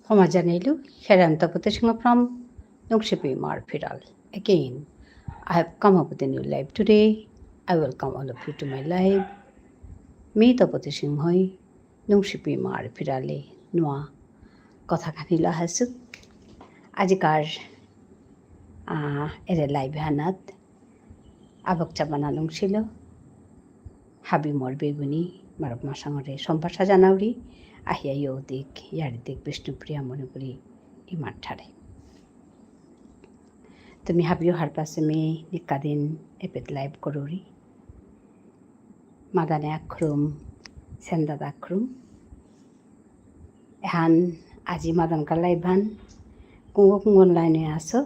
Homogeneilu, Sharantaputashinga from Nukshipi Marpiral. Again, I have come up with a new life today. I welcome all of you to my life. Me Taputashin Hoi, Nukshipi Marpirale, Noa, Kothakanila Hasuk. Ajikar Ere Live Hanat, Abokchabana Nungshilo, Habi Morbeguni, Marok Masangore, Sompasha Janauri, Ahia Yodik, Yaridik, Vishnu Priya Monopuri, Imatare. তুমি হাবিও হার পাশে মেয়ে নিকাদিন এপেত live করুরি মাদানে আখরুম সেন্দাদ আখরুম এহান আজি মাদান কালাই ভান কুঙ্গো কুঙ্গন লাইনে আসো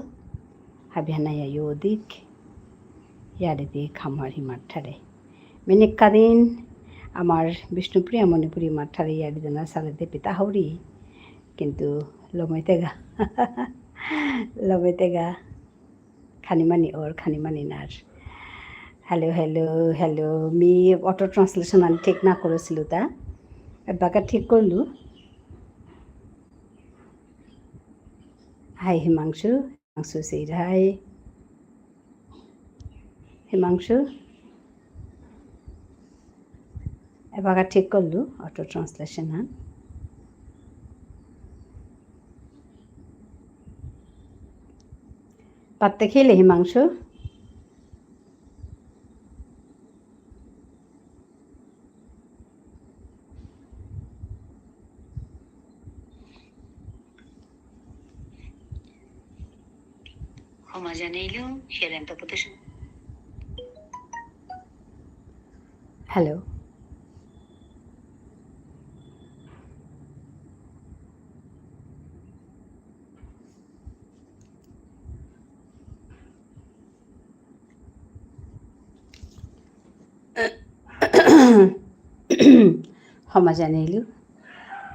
হাবি হানাইয়া ইয়োদিক ইয়ারে দিয়ে খামার হিমাঠারে মে নিকাদিন আমার বিষ্ণুপ্রিয়া মণিপুরি মাঠারে ইয়ারি দেনা সালেতে পিতা হৌরি কিন্তু লমেতেগা খানিমানি ওর খানিমানি নার হ্যালো মি অটো ট্রান্সলেশন আমি ঠিক না করেছিল তা বাকা ঠিক করলু হাই হিমাংশু সেই হাই হিমাংশু এবাকা ঠিক করলু অটো ট্রান্সলেশন হ্যাঁ পাত্তে খেলে Himanshu Homogeneilu, Sharantaputashinga. Hello. Homogeneilu,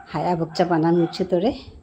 Haya Bokchabana Nuchitore.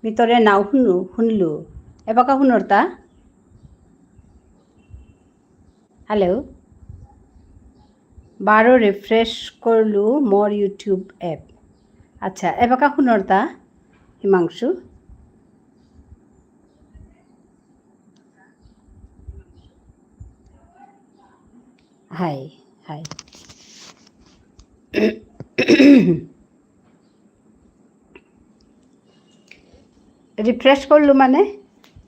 মিতরে নাও শুনলু এবাকা শুনৰ তা হ্যালো বারো রিফ্রেশ করলু মোর ইউটিউব অ্যাপ আচ্ছা এবাকা শুনৰ তা হিমাংশু হাই রিফ্রেশ করলু মানে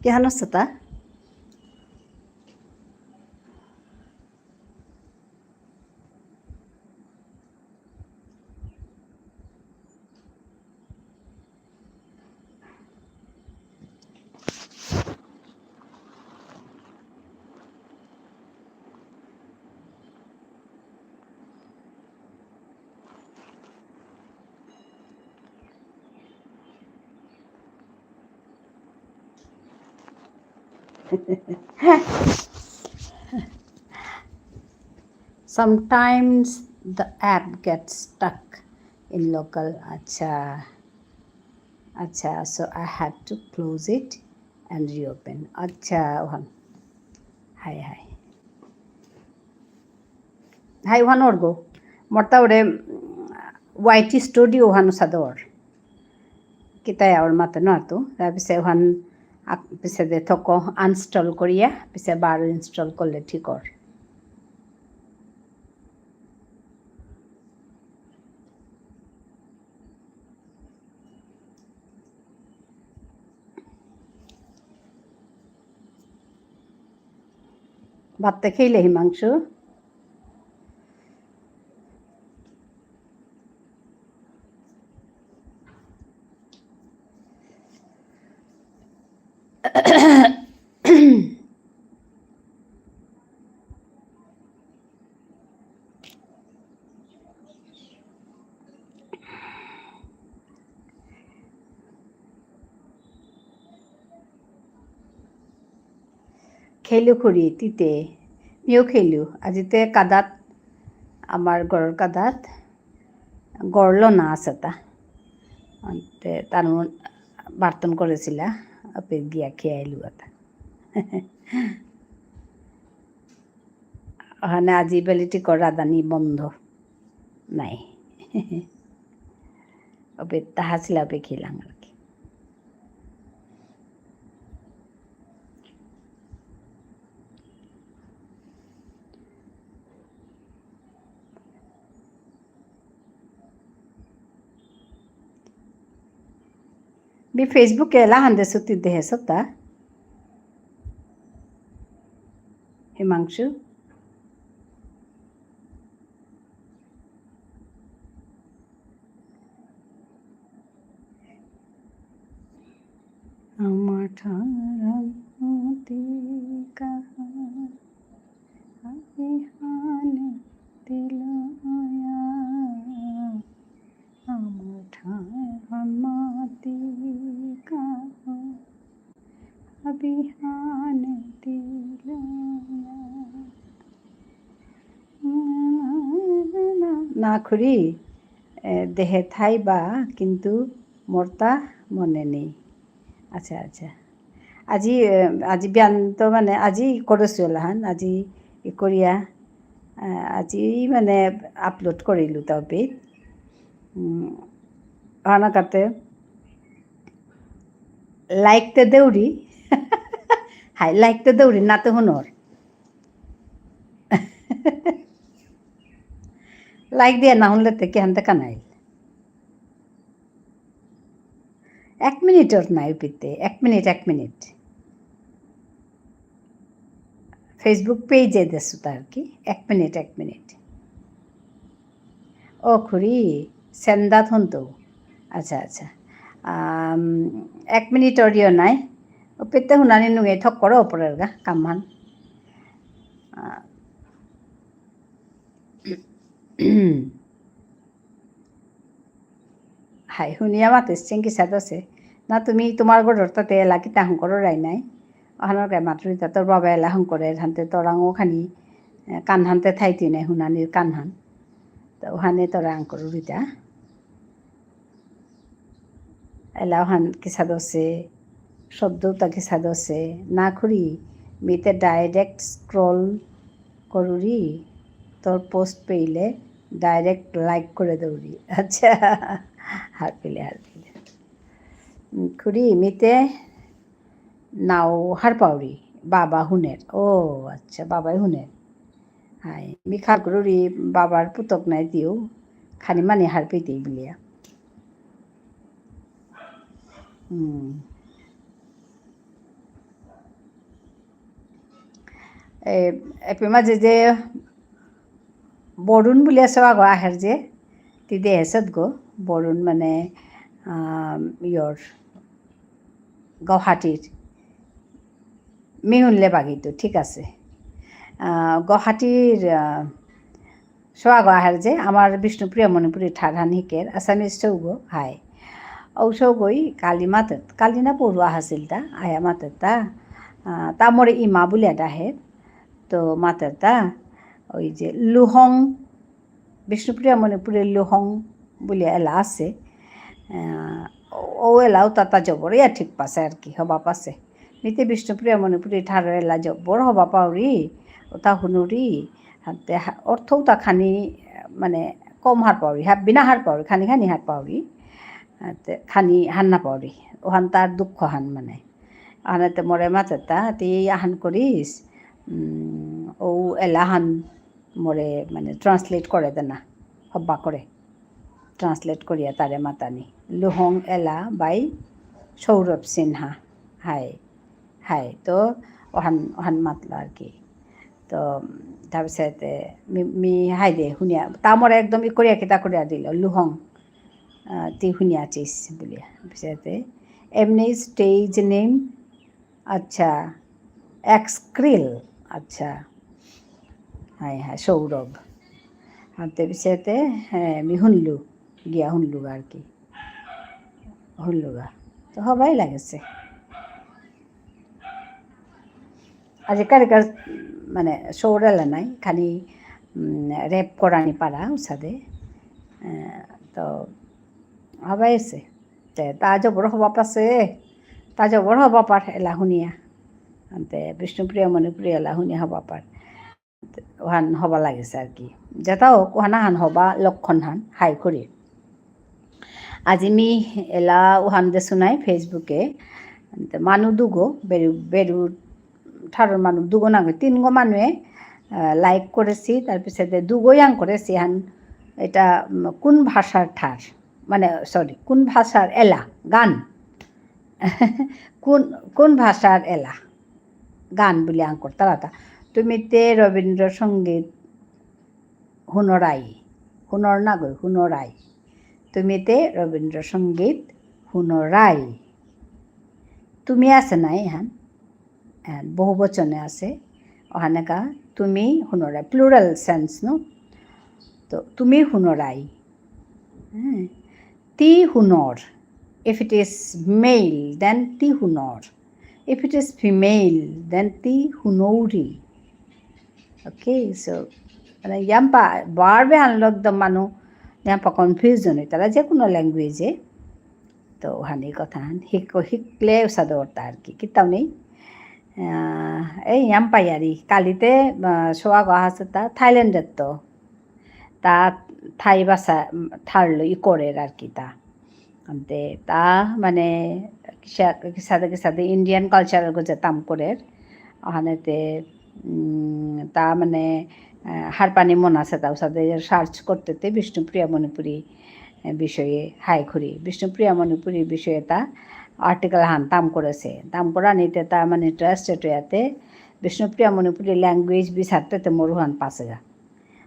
কেহান তা Sometimes the app gets stuck in local. Acha, so I had to close it and reopen. Acha, Hi, one orgo. Morta ore YT studio hanu sador. Kita ya or mata no tu. Tapise one পিছে দে থক uninstall করিয়া পিছে বার install করলে ঠিক কর ভাতটা খেলে হিমাংশু খেলোঁ খুৰী তিতে মিও খেলোঁ আজিতে কাদাত আমাৰ ঘৰৰ কাদাত গড়লনা আছে তা তার বার্তন করেছিল আপে গিয়া খেয়ে আইলু এটা ওখানে আজি বেলিটি রাধানি বন্ধ নাই ওপে তাহা ছিল ওপে খেলাম আর কি मी फेसबुक केला हंदे सुत्तिद्दे हेसोता हिमांशु না খুরি দেহে থাইবা কিন্তু মোরতা মনে নেই আচ্ছা আচ্ছা আজি আজি ব্যান্ত মানে আজি কৰিছোঁ এলাহান আজি কৰিয়া আজি মানে আপলোড কৰিলোঁ তপিত অনাকাতে লাইকতে দেউরি হাই লাইকতে দেউরি নাতে হুনর লাইক দিয়ে না শুনলে থেকে হানতে কানাইল 1 মিনিটর নাই পিতে 1 মিনিট ফেসবুক পেজে দেছো তার কি 1 মিনিট ও খুরি সেন্দাত হতো আচ্ছা আচ্ছা 1 মিনিট অডিও নাই ও পেতে শুনানি নুয়ে ঠক করো ওপরের গা কামান হাই শুনিয়া মাতিস চেঙ্কি সাদ আছে না তুমি তোমার ঘরের তাতে এলাকি তাহং করো রাই নাই ওখানোর গায়ে মাতুরি তোর বাবা এলা হং করে হানতে তোরাঙও খানি কানহানতে থাইতি নাই শুনানির কানহান তো ওখানে তোরা আং করো রিতা এলা ওখান কি সাদ আছে শব্দটা কি সাদ আছে না খুরি মিতে ডাইরেক্ট স্ক্রল করুরি তোর পোস্ট পেইলে ডাইরেক্ট লাইক করে দৌড়ি আচ্ছা হার পেলে খুরি মিতে নাও হার পাউরি বাবা হুনের ও আচ্ছা বাবাই হুনের হাই মি খার করুরি বাবার পুতক নাই দিও খানি মানে হার পেতেই বলিয়া এপে মাঝে যে বৰুণ বুলি আছে আগৰ আহেৰ যে তিদে হেচত গো বৰুণ মানে ইয়ৰ গুৱাহাটীৰ মিহুনলে বাগিটো ঠিক আছে গুৱাহাটীর সোয়াগো আহের যে আমার বিষ্ণুপ্রিয়া মণিপুরী ঠারহান হিকের আসামিজ চৌগো হাই ও চৌগই কালি মাতত কালি না পড়ুয়া হাসিল তা আয়া মাতত তা মোরে ইমা বলে এটা আহের তো মাতত তা ওই যে লুহং বিষ্ণুপ্রিয়া মণিপুরের লুহং বলে এলা আছে ও এলাও তাতা জবর ইয়া ঠিক পাছে আর কি হবা পাছে মিতে বিষ্ণুপ্রিয়া মণিপুরী ঠার এলা জবর হবা পাউরি ওটা শুনুরি হাতে অর্থও তা খানি মানে কম হার পাউরি বিনা হার পাউরি খানি হার পাউরি খানি হান না পাউরি ওহান তার দুঃখ হান মানে আনাতে মরে মাতেতা তে আহান করিস ও এলাহান মোরে মানে ট্রান্সলেট করে দে না হব্বা করে ট্রান্সলেট করিয়া তারে মাতানি লুহং এলা বাই সৌরভ সিনহা হাই তো ওহান মাতলো আর কি তো তাৰপিছতে মি হাই দে শুনিয়া তা মোরে একদম ই করিয়া কিতা করিয়া দিল লুহং তি শুনিয়া চিস বলিয়া পিছতে এমনি স্টেজ নেম আচ্ছা এক্সক্রিল আচ্ছা হাই সৌরভ হাতে পিছতে হ্যাঁ আমি শুনলু গিয়া শুনলুগা আর কি শুনলুগা তো হবাই লাগেছে আজিকালিকার মানে সৌরেলা নাই খালি রেপ করানি পারা উসাদে তো হবাইছে তা জবর হবা পাছে তা জবর হবা পার এলা শুনিয়া আনতে বিষ্ণুপ্রিয়া মণিপ্রিয়া এলা শুনিয়া হবা পার ওহান হবা লাগিছে আর কি যেটাও ওহানা হান হবা লক্ষণ হান হাই করি আজি মি এলা ওহান দেছো নাই ফেসবুকে মানুহ দুগো বেরু ঠারোর মানুষ দুগো না তিনগো মানুহে লাইক করেছি তারপিছতে দুগোই আং করেছি হান এটা কোন ভাষার ঠার মানে সরি কোন ভাষার এলা গান কোন ভাষার এলা গান বলে আং করতে তারা তুমিতে রবীন্দ্রসঙ্গীত হুনরাই হুনর না গই হুনরাই তুমিতে রবীন্দ্রসঙ্গীত হুনরাই তুমি আছে নাই হ্যাঁ বহু বচনে আছে ওখানেকা তুমি হুনরাই প্লুরাল সেন্স নো তো তুমি হুনরাই হ্যাঁ তি হুনর if it is male then ti hunor if it is female then ti hunori okay so yampa barbe hanlok the manu yampa confusion itara je kono language e তো ওখানে কথা শিকলে সাদরতা আর কি কিতাও নেই এই ইয়াম্পাইয়ারি কালিতে সোয়া গা আছে তা থাইল্যান্ডের তো তা থাই ভাষা থারলো ই করে আর কি তা আনতে তা মানে কিসাদে ইন্ডিয়ান কালচারের গো যেতাম করে ওখানেতে তা মানে হারপানি মন আছে তাও সাথে সার্চ করতেতে বিষ্ণুপ্রিয়া মণিপুরী বিষয়ে হাই খুরি বিষ্ণুপ্রিয়া মণিপুরী বিষয়ে তা আর্টিকেল হান তাম করেছে তাম করা নিতে তা মানে ইন্টারেস্টেড হইয়াতে বিষ্ণুপ্রিয়া মণিপুরী ল্যাঙ্গুয়েজ বিচারতে মরুহান পাশে যা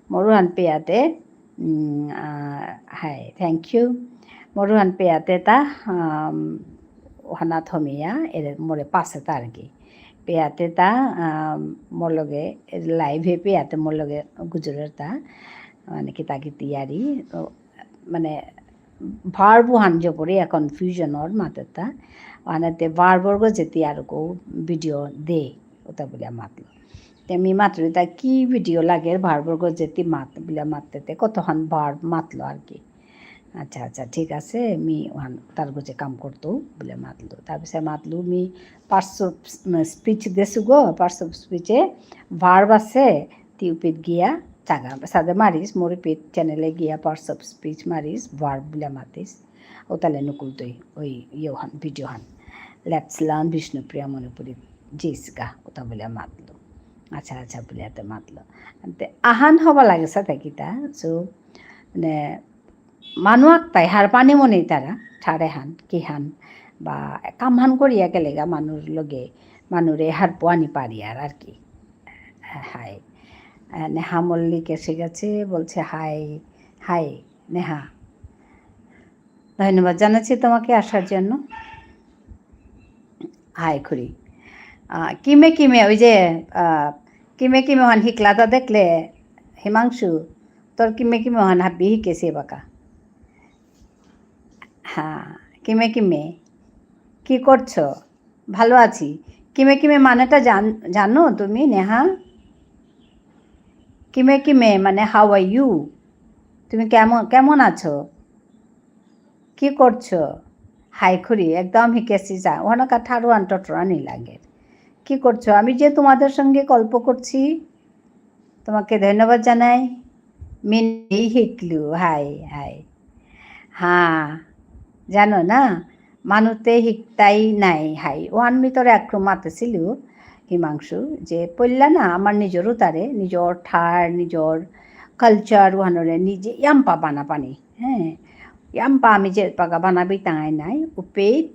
মরুহান পেয়াতে হাই থ্যাংক ইউ মরুহান পেয়াতে তা ওহানা থমিয়া এর মোরে পাশে তা আর কি পেয়াতে তা মোর লগে লাইভে পেয়াতে মোর লগে গুজরের তা মানে কিতা কিতিয়ারি মানে ভার্বু হানজো পড়ে কনফিউশন ওর মাতেতা ওখানেতে ভার্বর্গ যেতে আর কো ভিডিও দে ওটা বলে মাতলো তেমনি মাত্র তা কি ভিডিও লাগে ভার্বর্গ যেতে মাত বলে মাততে কতক্ষণ ভার্ব মাতলো আর কি আচ্ছা আচ্ছা ঠিক আছে মি ওখান তার গোছে কাম করতো বলে মাতলো তারপরে মাতলো মি পার্টস অফ স্পিচ দেশু গো পার্টস অফ স্পিচে ভার্ব আছে টিউপিত গিয়া চাগা সাদে মারিস মোর পেট চ্যানেলে গিয়া পার্টস অফ স্পিচ মারিস ভার্ব বলে মাতিস ও তাহলে নকুল তুই ওই ইয়ে ভিডিও হান লেটস লার্ন বিষ্ণুপ্রিয়া মণিপুরী জিস গা ওটা বলে মাতলো আচ্ছা আচ্ছা বলে এত মাতলো আহান হবা লাগে সাথে কিতা সো মানে মানুয়াক তাই হার পানি মনে তারা ঠারে হান কি হান বা কাম হান করিয়া গেলেগা মানুষ লগে মানুরে হার পোয়ানি পারি আর কি হাই নেহা মল্লিক এসে গেছে বলছে হাই হাই নেহা ধন্যবাদ জানাচ্ছি তোমাকে আসার জন্য হাই খুরি কিমে কিমে ওই যে কিমে কিমে হান হিকলাতা দেখলে হিমাংশু তোর কিমে কিমে হান হাবি হিকেছে বাকা হ্যাঁ কিমে কিমে কি করছো ভালো আছি কিমে কিমে মানেটা জানো তুমি নেহা কিমে কিমে মানে হাউ আর ইউ তুমি কেমন আছো কি করছো হাই খুরি একদম হিকেছি যা ওখানকা ঠারুয়ান টটরানি লাগে কি করছো আমি যে তোমাদের সঙ্গে গল্প করছি তোমাকে ধন্যবাদ জানাই মিনি হিকলু হাই হাই হ্যাঁ জানো না মানুতে হিকতাই নাই হাই ওহান ভিতরে একরম মাতেছিল হিমাংশু যে পড়লা না আমার নিজেরও তারে নিজের ঠার নিজের কালচার ওহানরে নিজে ইয়াম্পা বানা পানি হ্যাঁ ইয়াম্পা আমি যে পাকা বানাবি তাই নাই উপেত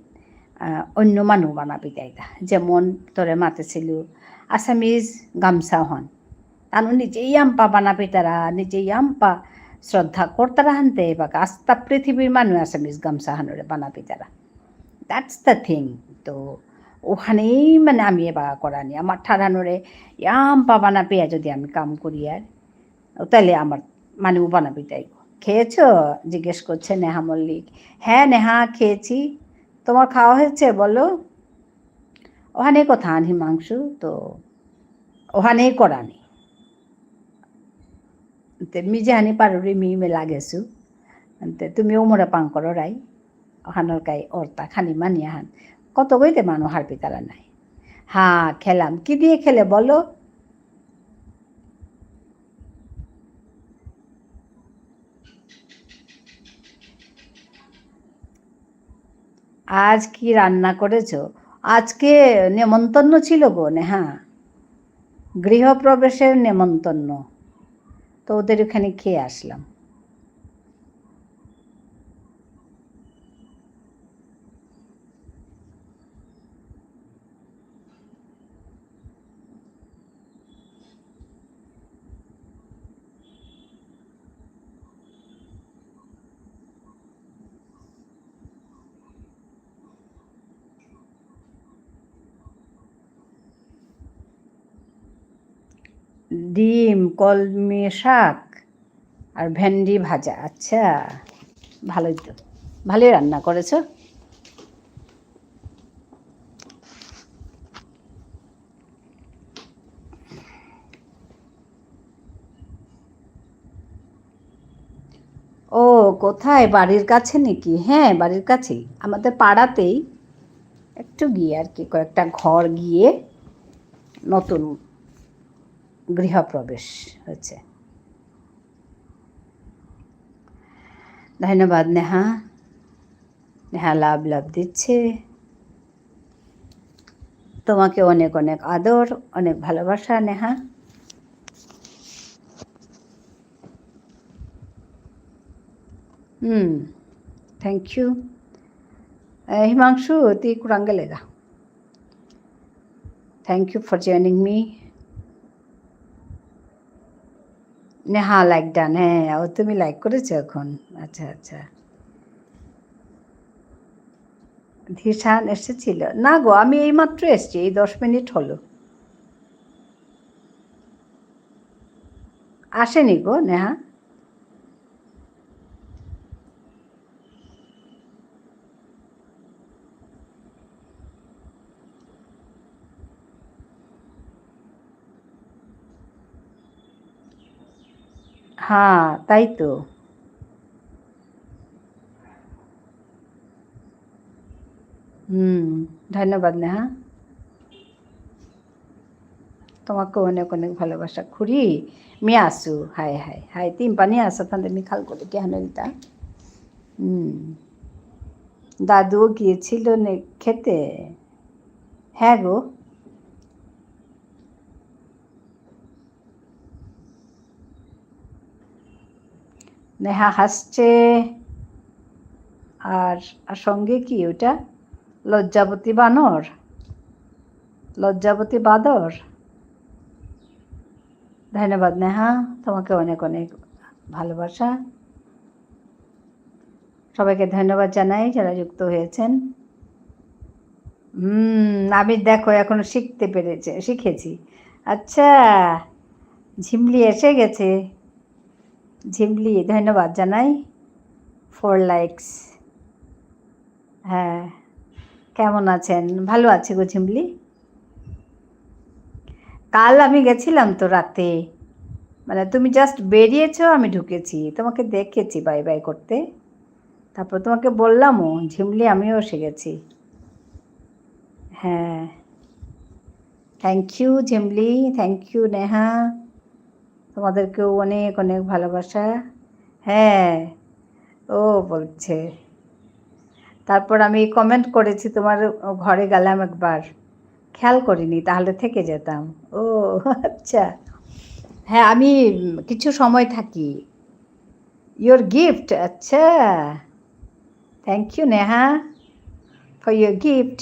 অন্য মানুষ বানাবি তাইতা যেমন তোরে মাতেছিল আসামিজ গামছা হন তানো নিজে ইয়াম্পা বানাবি তারা নিজে ইয়াম্পা শ্রদ্ধা করতারা হানতে বাকা আস্তা পৃথিবীর মানুষ আসামিজ গামছা হানরে বানাবি তারা দ্যাটস দ্য থিং তো ওখানেই মানে আমি এবার করানি আমার ঠাড়ানোরে ইয়াম্পা বানাবি যদি আমি কাম করি আর তাহলে আমার মানে ও বানাবি তাই খেয়েছো জিজ্ঞেস করছে নেহা মল্লিক হ্যাঁ নেহা খেয়েছি তোমার খাওয়া হয়েছে বলো ওখানে কথা হিমাংশু তো ওখানেই কৰানি মি যেহানি পাৰুৰি মি লাগেছো তুমিও মোরা পাং করো রাই ওখানোর গাই অর্তা খানি মানিয়া হান কত গইতে মানুষ হার পিতারা নাই হ্যাঁ খেলাম কি দিয়ে খেলে বলো আজ কি রান্না করেছো আজকে নেমন্তন্ন ছিল গো নেহা গৃহপ্রবেশের নেমন্তন্ন তো ওদের ওখানে খেয়ে আসলাম ডিম কলমি শাক আর ভেন্ডি ভাজা আচ্ছা ভালোই তো ভালোই রান্না করেছো ও কোথায় বাড়ির কাছে নাকি হ্যাঁ বাড়ির কাছেই আমাদের পাড়াতেই একটু গিয়ে আর কি কয়েকটা ঘর গিয়ে নতুন গৃহপ্রবেশ হয়েছে ধন্যবাদ নেহা নেহা লাভ লাভ দিচ্ছে তোমাকে অনেক অনেক আদর অনেক ভালোবাসা নেহা থ্যাংক ইউ হিমাংশু তুই কুরাং গেলেগা thank you for joining me Neha like done হ্যাঁ ও তুমি লাইক করেছো এখন আচ্ছা আচ্ছা ধীশান এসেছিল না গো আমি এইমাত্র এসছি এই 10 মিনিট হলো আসেনি গো নেহা হ্যাঁ তাই তো ধন্যবাদ নেহা তোমাকে অনেক অনেক ভালোবাসা খুরি মি আসু হাই হাই হাই তিন পানি আসা তাহলে মি খাল করে কে হানিলতা দাদুও গিয়েছিল খেতে হ্যাঁ গো নেহা হাসছে আর সঙ্গে কি ওটা লজ্জাবতী বানর লজ্জাবতী বাদর ধন্যবাদ নেহা তোমাকে অনেক অনেক ভালোবাসা সবাইকে ধন্যবাদ জানাই যারা যুক্ত হয়েছেন আমি দেখো এখনো শিখেছি আচ্ছা ঝিমলি এসে গেছে ঝিমলি ধন্যবাদ জানাই 4 লাইকস হ্যাঁ কেমন আছেন ভালো আছি গো ঝিমলি কাল আমি গেছিলাম তো রাতে মানে তুমি জাস্ট বেরিয়েছো আমি ঢুকেছি তোমাকে দেখেছি বাই বাই করতে তারপর তোমাকে বললামও ঝিমলি আমিও এসে গেছি হ্যাঁ thank you Jhimli thank you Neha তোমাদেরকেও অনেক অনেক ভালোবাসা হ্যাঁ ও বলছে তারপর আমি কমেন্ট করেছি তোমার ঘরে গেলাম একবার খেয়াল করিনি তাহলে থেকে যেতাম ও আচ্ছা হ্যাঁ আমি কিছু সময় থাকি ইয়োর গিফট আচ্ছা thank you Neha for your gift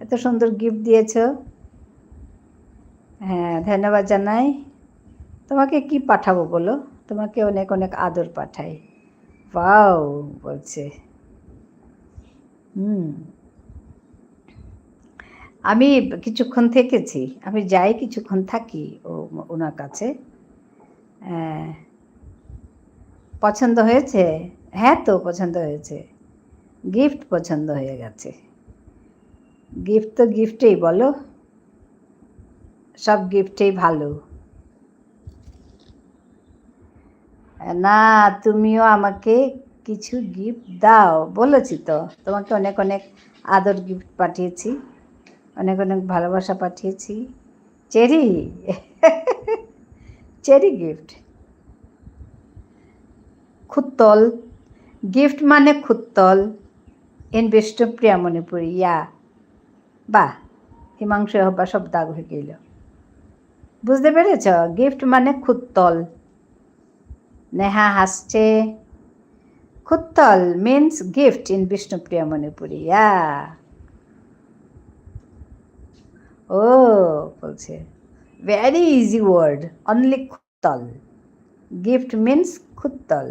এত সুন্দর গিফট দিয়েছ হ্যাঁ ধন্যবাদ জানাই তোমাকে কি পাঠাবো বলো তোমাকে অনেক অনেক আদর পাঠাই ওয়াও বলছে আমি কিছুক্ষণ থেকেছি আমি যাই কিছুক্ষণ থাকি ওনার কাছে পছন্দ হয়েছে হ্যাঁ তো পছন্দ হয়েছে গিফট পছন্দ হয়ে গেছে গিফট তো গিফটেই বলো সব গিফটেই ভালো। না, তুমিও আমাকে কিছু গিফট দাও, বলেছি তো তোমাকে অনেক অনেক আদর গিফট পাঠিয়েছি, অনেক অনেক ভালোবাসা পাঠিয়েছি। চেরি চেরি গিফট, খুত্তল গিফট মানে খুত্তল ইন বিষ্ণুপ্রিয়া মণিপুরি। ইয়া বাহ, হিমাংশু হবা সব দাগ হয়ে গেল। বুঝতে পেরেছ? গিফট মানে খুত্তল। নেহা হাসছে। খুত্তল means gift in Bishnupriya Manipuri. Yeah ও বলছে ভেরি ইজি ওয়ার্ড, অনলি খুত্তল। গিফট মিন্স খুত্তল।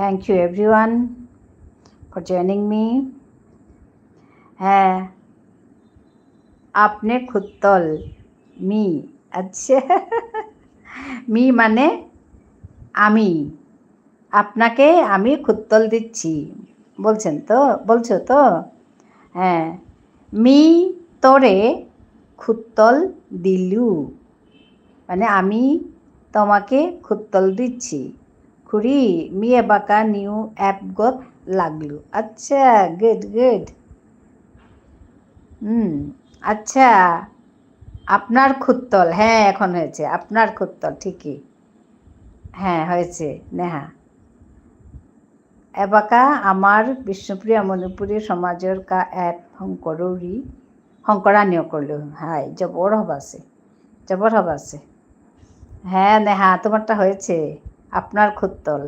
Thank you everyone for joining me. হ্যাঁ, আপনি খুত্তল মি। আচ্ছা, মি মানে আমি, আপনাকে আমি খুত্তল দিচ্ছি বলছেন তো, বলছো তো? হ্যাঁ, মি তোরে খুত্তল দিলু, মানে আমি তোমাকে খুত্তল দিচ্ছি। খুরি মিয়ে বাঁকা নিউ অ্যাপ গত লাগলু। আচ্ছা, গুড গুড। আচ্ছা, আপনার খুত্তল, হ্যাঁ এখন হয়েছে আপনার খুত্তল, ঠিকই, হ্যাঁ হয়েছে। নেহা এবাকা আমার বিষ্ণুপ্রিয়া মণিপুরী সমাজের কা অ্যাপ হংকরৌরি হংকরানিও করলো। হাই জবর হবাসে, জবর হবাসে। হ্যাঁ নেহা, তোমারটা হয়েছে আপনার খুত্তল,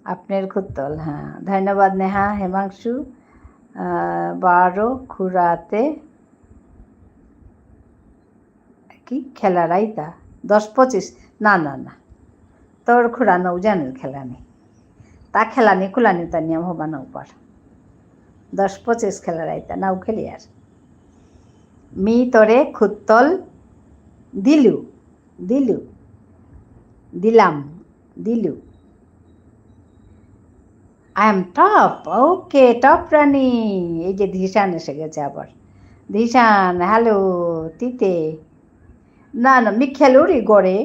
আপনার খুত্তল। হ্যাঁ ধন্যবাদ নেহা। হেমাংশু 12 খুরাতে কি খেলা রাইতা 10-25, না না না, তোর খুরা নৌজানের খেলানি, তা খেলানি খুলানি তার নিয়ম হবা নৌপার 10-25 খেলা রাইতা নাও খেলি আর। মি তোরে খুত্তল দিলু, দিলু, দিলাম, দিলু। I am top, okay top Rani. এই যে ধিশান এসে গেছে আবার। ধিশান হ্যালো তিতে। না না মি খেলোরি গড়ে,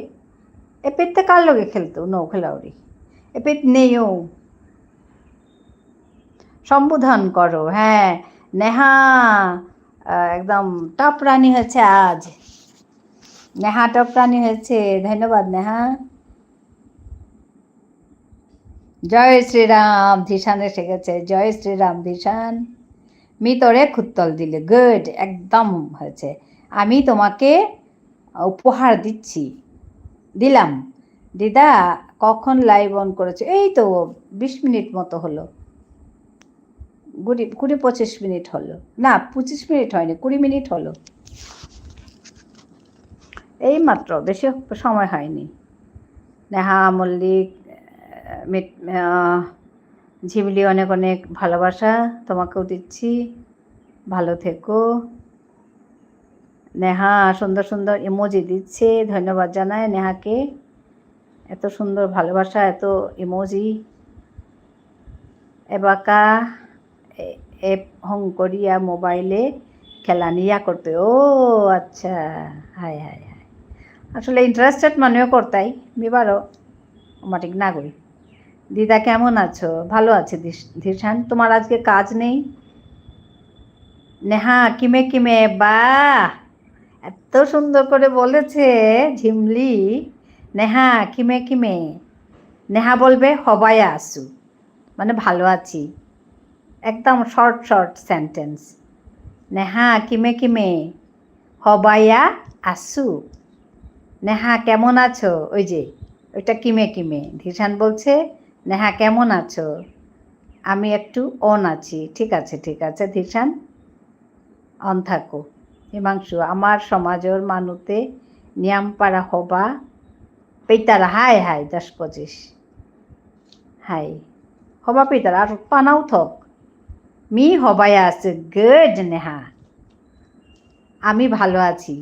এপিতে কার লগে খেলতো নৌ খেলাওরি, এপিত নেইও। সম্বোধন করো। হ্যাঁ নেহা একদম টপ রানী হয়েছে আজ, নেহা টপ রানী হয়েছে। ধন্যবাদ নেহা। জয় শ্রীরাম, ধিশান এসে গেছে। জয় শ্রীরাম ধিশান। মি তোরে খুত্তল দিলে, গুড, একদম হয়েছে। আমি তোমাকে উপহার দিচ্ছি, দিলাম। দিদা কখন লাইভ অন করেছে? এই তো 20 মিনিট মতো হলো, 20-25 মিনিট হলো, না 25 মিনিট হয়নি, 20 মিনিট হলো এই মাত্র, বেশি সময় হয়নি। নেহা মল্লিক, ঝিমলি অনেক অনেক ভালোবাসা তোমাকেও দিচ্ছি, ভালো থেকো। নেহা সুন্দর সুন্দর ইমোজি দিচ্ছে, ধন্যবাদ জানায় নেহাকে, এত সুন্দর ভালোবাসা, এত ইমোজি। এবাকা এপ হংকরিয়া মোবাইলে খেলানিয়া করতে, ও আচ্ছা, হাই হাই হাই, আসলে ইন্টারেস্টেড মানেও করতাই বিবারও মাটিক নাগরিক। দিদা কেমন আছো? ভালো আছে ধিশান, তোমার আজকে কাজ নেই? নেহা কিমে কিমে, বা এত সুন্দর করে বলেছে ঝিমলি। নেহা কিমে কিমে, নেহা বলবে হবায়া আসু, মানে ভালো আছি, একদম শর্ট শর্ট সেন্টেন্স। নেহা কিমে কিমে হবায়া আসু, নেহা কেমন আছো, ওই যে ওইটা কিমে কিমে। ধিশান বলছে নেহা কেমন আছো, আমি একটু অন আছি। ঠিক আছে ঠিক আছে ধিশান, অন থাকো। হিমাংশু আমার সমাজর মানুতে নিয়ামপাড়া হবা পেইতারা, হাই হাই 10-25, হাই হবা পেইতারা আর পানাও থক। মি হবায়া আছে, গুড নেহা, আমি ভালো আছি।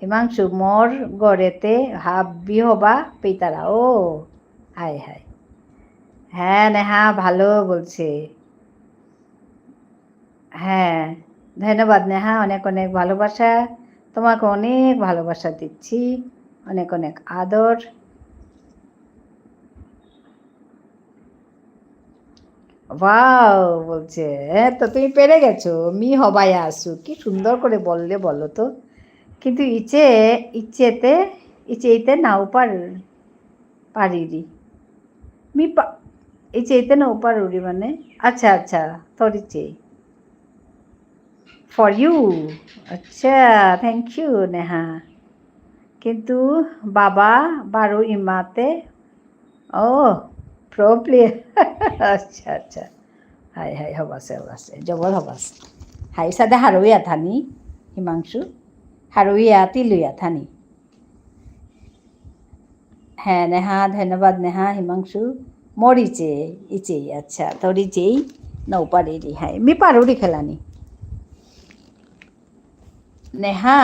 হিমাংশু মোর গড়েতে হাব্বি হবা পেতারা ও হাই হাই হ্যাঁ নেহা ভালো বলছে হ্যাঁ ধন্যবাদ নেহা অনেক অনেক ভালোবাসা তোমাকে অনেক ভালোবাসা দিচ্ছি অনেক অনেক আদর ওয়াও বলছে হ্যাঁ তো তুমি পেরে গেছো মি হবাই আসু কি সুন্দর করে বললে বলো তো কিন্তু ইচেইতে নাও পারিরি মি ইচেইতে নাও পারুরি মানে আচ্ছা আচ্ছা তোর ইচে ফর ইউ আচ্ছা থ্যাংক ইউ নেহা কিন্তু বাবা বারো ইমাতে ও প্ৰ প্লেয়াৰ আচ্ছা আচ্ছা হাই হাই হবাছে জবর হবাছে হাই সাদে হারুইয়া থানি হিমাংশু হারুইয়া তিলুইয়া থানি হ্যাঁ নেহা ধন্যবাদ নেহা হিমাংশু মোর ইচেই আচ্ছা তোর ইচেই নৌপারেরি হাই মি পারুরি খেলানি নেহা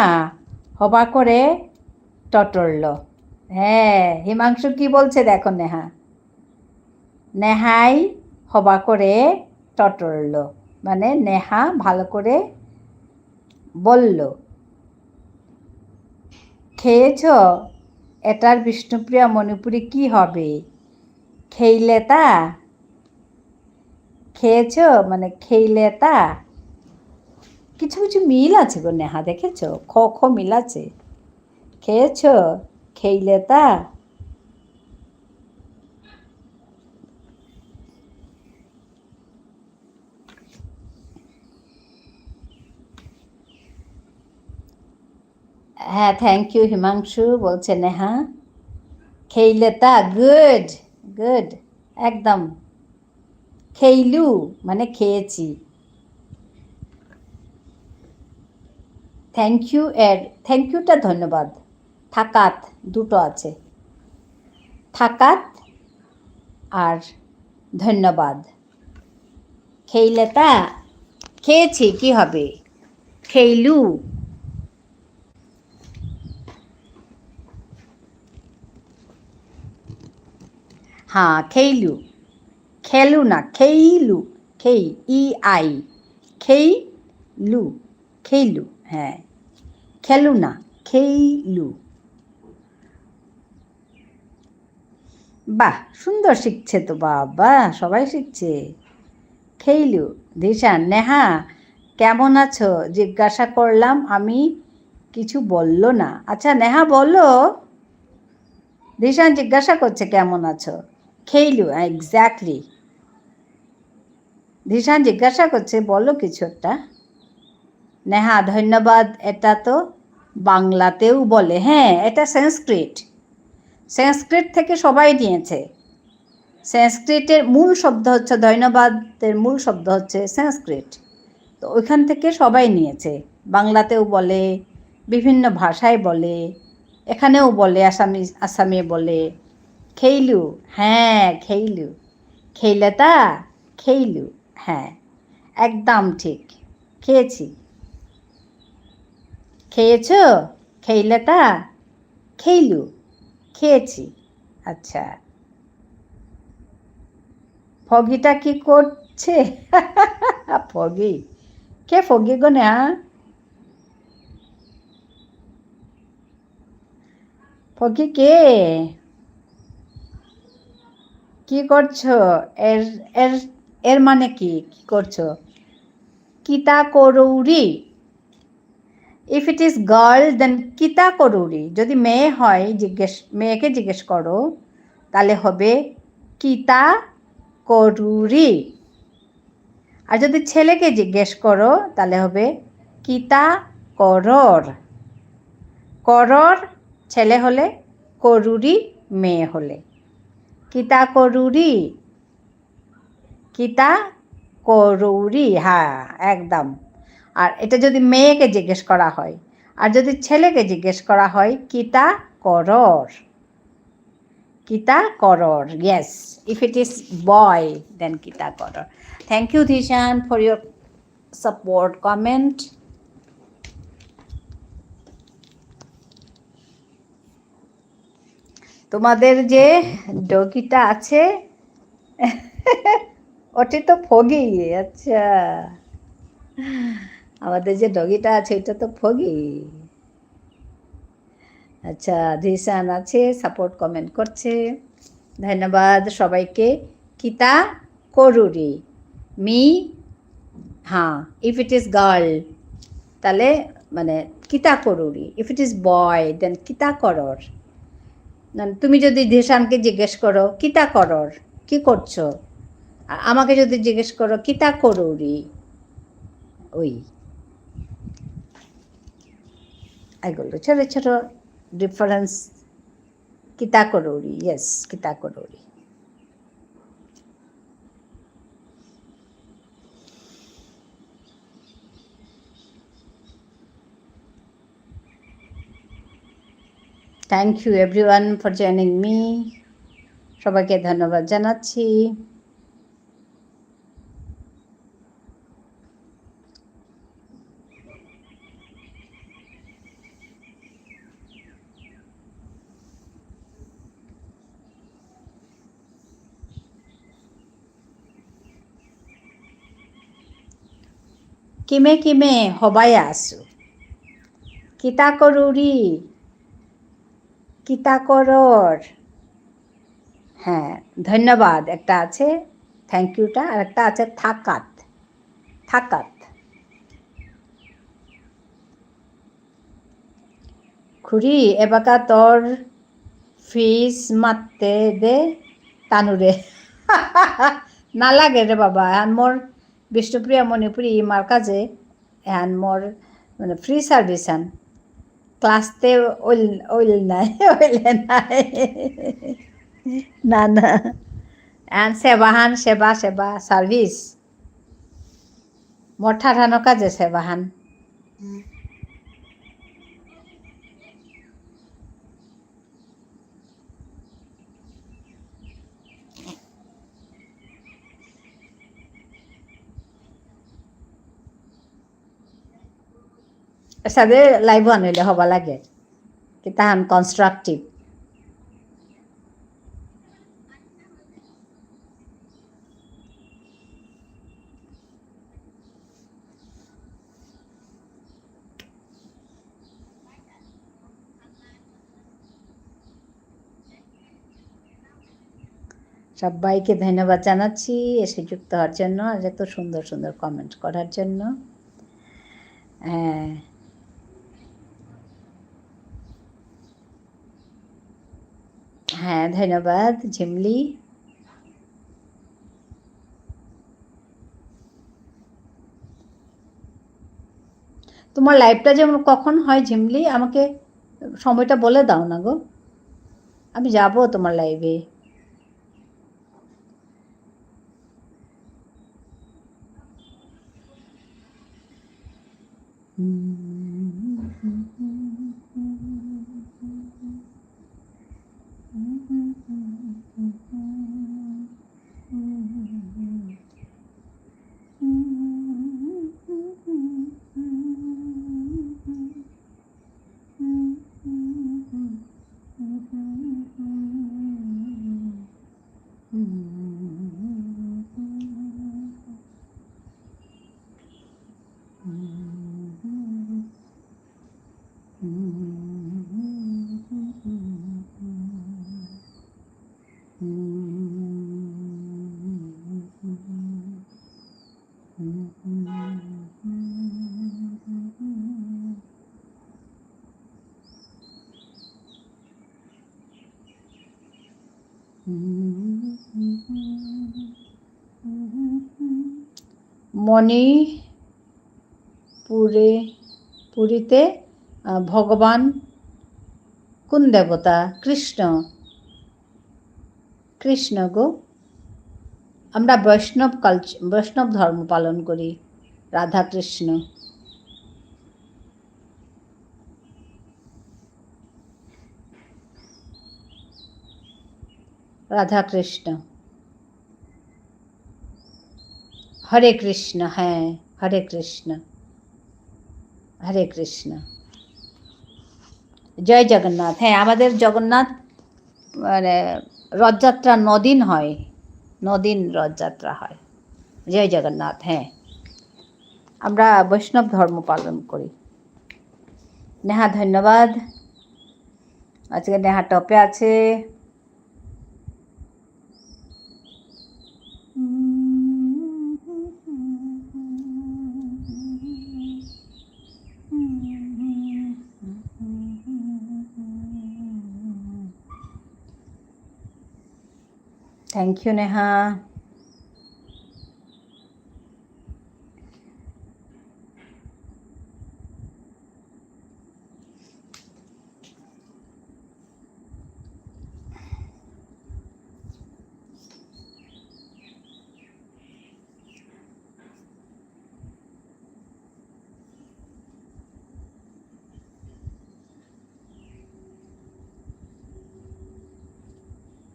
হবা করে টটরল হ্যাঁ হিমাংশু কি বলছে দেখো নেহা নেহাই হবা করে টটরল মানে নেহা ভালো করে বলল খেয়েছ এটার বিষ্ণুপ্রিয়া মণিপুরি কি হবে খেইলে তা খেয়েছ মানে খেইলে তা কিছু কিছু মিল আছে গো নেহা দেখেছ খ খ মিল আছে খেয়েছ খেইলে তা হ্যাঁ থ্যাংক ইউ হিমাংশু বলছে নেহা খেইলে তা গুড গুড একদম খেইলু মানে খেয়েছি থ্যাংক ইউটা ধন্যবাদ থাকাত দুটো আছে থাকাত আর ধন্যবাদ খেইলে তা খেয়েছি কি হবে খেইলু হ্যাঁ খেইলু খেলু না খেইলু EI খেইলু হ্যাঁ খেলু না খেইলু বাহ সুন্দর শিখছে তো বাবা সবাই শিখছে খেইলু দিশান নেহা কেমন আছো জিজ্ঞাসা করলাম আমি কিছু বললো না আচ্ছা নেহা বলো দিশান জিজ্ঞাসা করছে কেমন আছো খেইলু এক্স্যাক্টলি দিশান জিজ্ঞাসা করছে বলো কিছু একটা নেহা ধন্যবাদ এটা তো বাংলাতেও বলে হ্যাঁ এটা সংস্কৃত থেকে সবাই নিয়েছে সংস্কৃতের মূল শব্দ হচ্ছে ধন্যবাদের মূল শব্দ হচ্ছে সংস্কৃত তো ওইখান থেকে সবাই নিয়েছে বাংলাতেও বলে বিভিন্ন ভাষায় বলে এখানেও বলে আসামে বলে খেইলু হ্যাঁ খেইলু খেইলে তা খেইলু হ্যাঁ একদম ঠিক খেয়েছি খেয়েছ খেইলে তা খেইলু খেয়েছি আচ্ছা ফগিটা কি করছে ফগি কে ফগি গো না ফগি কে কি করছো এর এর এর মানে কি করছো কিতা করৌরি if it is girl then কিতা করৌরি যদি মেয়ে হয় মেয়েকে জিজ্ঞেস করো তাহলে হবে কিতা করুরি আর যদি ছেলেকে জিজ্ঞেস করো তাহলে হবে কিতা করর করর ছেলে হলে করুরি মেয়ে হলে কিতা করুরি হ্যাঁ একদম আর এটা যদি মেয়েকে জিজ্ঞেস করা হয় আর যদি ছেলেকে জিজ্ঞেস করা হয় কিতা করর yes if it is boy then kita koror thank you Dhishan for your support comment তোমাদের যে ডগিটা আছে ওটি তো ফগি। আচ্ছা, আমাদের যে ডগিটা আছে এটা তো ফগি। আচ্ছা, ধিসান আছে, সাপোর্ট কমেন্ট করছে, ধন্যবাদ সবাইকে। কিতা করুরি মি, হ্যাঁ, ইফ ইট ইজ গার্ল তাহলে মানে কিতা করুরি, ইফ ইট ইজ বয় দেন কিতা করর। তুমি যদি ধিসানকে জিজ্ঞেস করো কিতা করর, কি করছো, আর আমাকে যদি জিজ্ঞেস করো কিতা করুরি, ওই এগুলো ছোটো ছোটো ডিফারেন্স। কিতা করুরি, ইয়েস, কিতা করুরি। Thank you everyone for joining me. সবাইকে ধন্যবাদ জানাচ্ছি। কিমে কিমে হবাই আসু, কিতা করুরি, কিতা করর। হ্যাঁ, ধন্যবাদ একটা আছে, থ্যাংক ইউটা, আর একটা আছে থাকাত, থাকাত। খুড়ি এবাকা তোর ফিস মারতে দে তানুরে। নালাগে রে বাবা, এখন মোর বিষ্ণুপ্রিয়া মণিপুরী মার কাজে এখন মোর মানে ফ্রি সার্ভিস হান ক্লাসতে ওইল ওইল নাই, ওইলে নাই, না না, এখন সেবাহান, সেবা সেবা সার্ভিস মোর ঠাঠানো কাজে সেবাহান। সাদে লাইভ আনিলে হবা লাগে কি তাহান কনস্ট্রাকটিভ। সবাইকে ধন্যবাদ জানাচ্ছি এসে যুক্ত হওয়ার জন্য, আর এত সুন্দর সুন্দর কমেন্ট করার জন্য। হ্যাঁ, হ্যাঁ, ধন্যবাদ ঝিমলি। তোমার লাইভটা যেমন কখন হয় ঝিমলি, আমাকে সময়টা বলে দাও না গো, আমি যাব তোমার লাইভে। পুরীতে ভগবান কোন দেবতা? কৃষ্ণ, কৃষ্ণ গো। আমরা বৈষ্ণব ধর্ম পালন করি, রাধা কৃষ্ণ। রাধা কৃষ্ণ, হরে কৃষ্ণ, হ্যাঁ, হরে কৃষ্ণ, হরে কৃষ্ণ, জয় জগন্নাথ। হ্যাঁ, আমাদের জগন্নাথ মানে রথযাত্রা 9 দিন হয়, 9 দিন রথযাত্রা হয়। জয় জগন্নাথ। হ্যাঁ, আমরা বৈষ্ণব ধর্ম পালন করি। নেহা ধন্যবাদ। আজকে নেহা টপে আছে। Thank you Neha.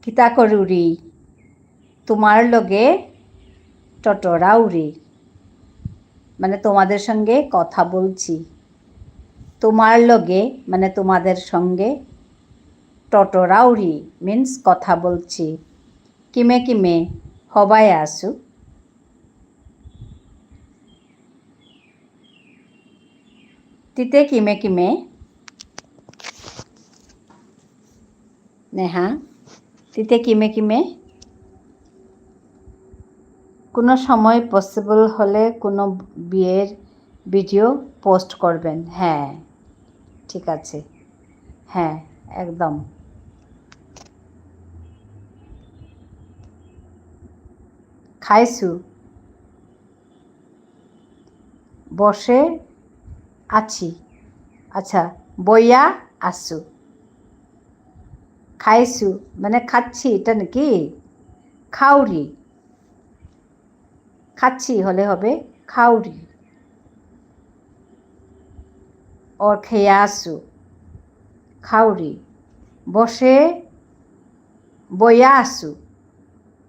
কিতা করুরি তোমার লগে টটরাউরি, মানে তোমাদের সঙ্গে কথা বলছি। তোমার লগে মানে তোমাদের সঙ্গে, টটরাউরি মিন্স কথা বলছি। কিমে কিমে হবাই আসু, তিতে কিমে কিমে। নেহা, তিতে কিমে কিমে কোনো সময় পসিবল হলে কোনো বিয়ের ভিডিও পোস্ট করবেন। হ্যাঁ ঠিক আছে, হ্যাঁ একদম। খাইছু, বসে আছি। আচ্ছা, বইয়া আসু। খাইছু মানে খাচ্ছি, এটা নাকি খাউরি। খাচ্ছি হলে হবে খাউরি। ওর খেয়ে আসু, খাউরি। বসে বইয়া আসু,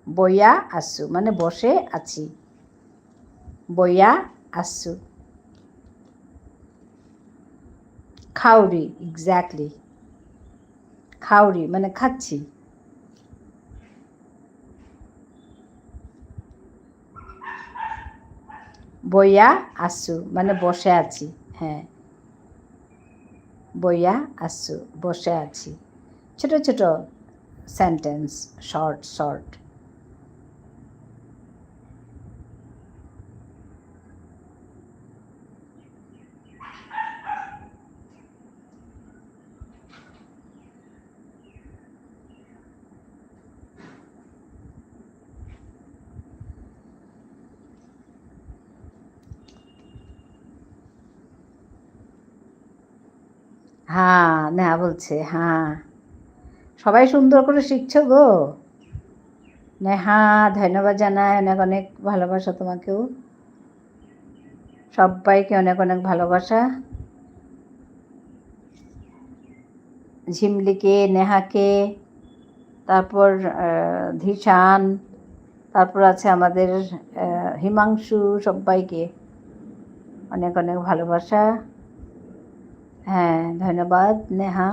বইয়া আসু মানে বসে আছি। বইয়া আসু, খাউরি। এক্স্যাক্টলি, খাউরি মানে খাচ্ছি। বইয়া আসু মানে বসে আছি। হ্যাঁ, বইয়া আসু বসে আছি। ছোট ছোট সেন্টেন্স, শর্ট শর্ট। হ্যাঁ, নেহা বলছে হ্যাঁ। সবাই সুন্দর করে শিখছো গো। নেহা ধন্যবাদ জানাই, অনেক অনেক ভালোবাসা তোমাকেও। সবাইকে অনেক অনেক ভালোবাসা। ঝিমলিকে, নেহাকে, তারপর ধিশান, তারপর আছে আমাদের হিমাংশু, সবাইকে অনেক অনেক ভালোবাসা। হ্যাঁ ধন্যবাদ নেহা।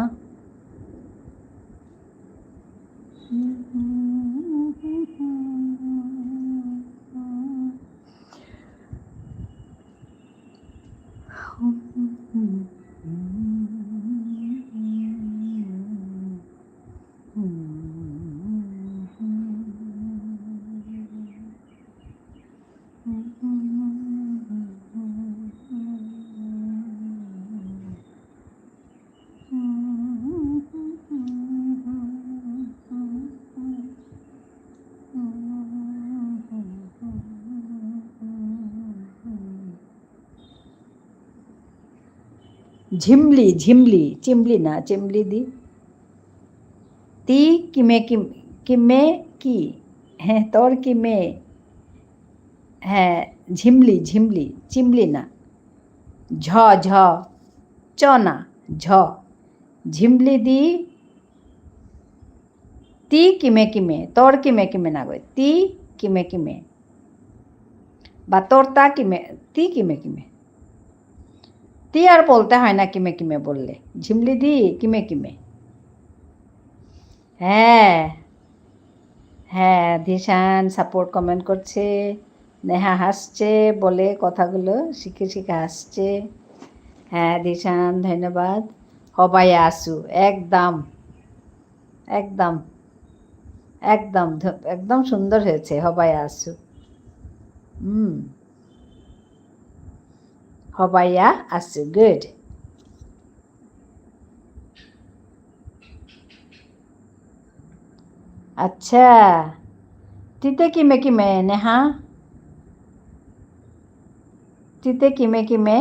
ঝিমলি, ঝিমলি, চিমলি না, চিমলি দি। তি কিমে কিমে কি, হ্যাঁ তোর কিমে। হ্যাঁ ঝিমলি, ঝিমলি, চিমলি না। ঝ ঝ, চ না, ঝ। ঝিমলি দি তি কিমে কিমে, তোর কিমে কিমে না গো, তি কিমে কিমে, বা তোর তা কিমে, তি কিমে কিমে। তি আর বলতে হয় না কিমে কিমে বললে। ঝিমলি দি কিমে কিমে। হ্যাঁ হ্যাঁ, ধিশান সাপোর্ট কমেন্ট করছে, নেহা হাসছে, বলে কথাগুলো শিখে শিখে হাসছে। হ্যাঁ ধিশান ধন্যবাদ। হবাই আসু, একদম একদম একদম একদম সুন্দর হয়েছে হবাই আসু। হবাইয়া আসু, গুড। আচ্ছা, তিতে কিমে কিমে নেহা, তিতে কিমে কিমে।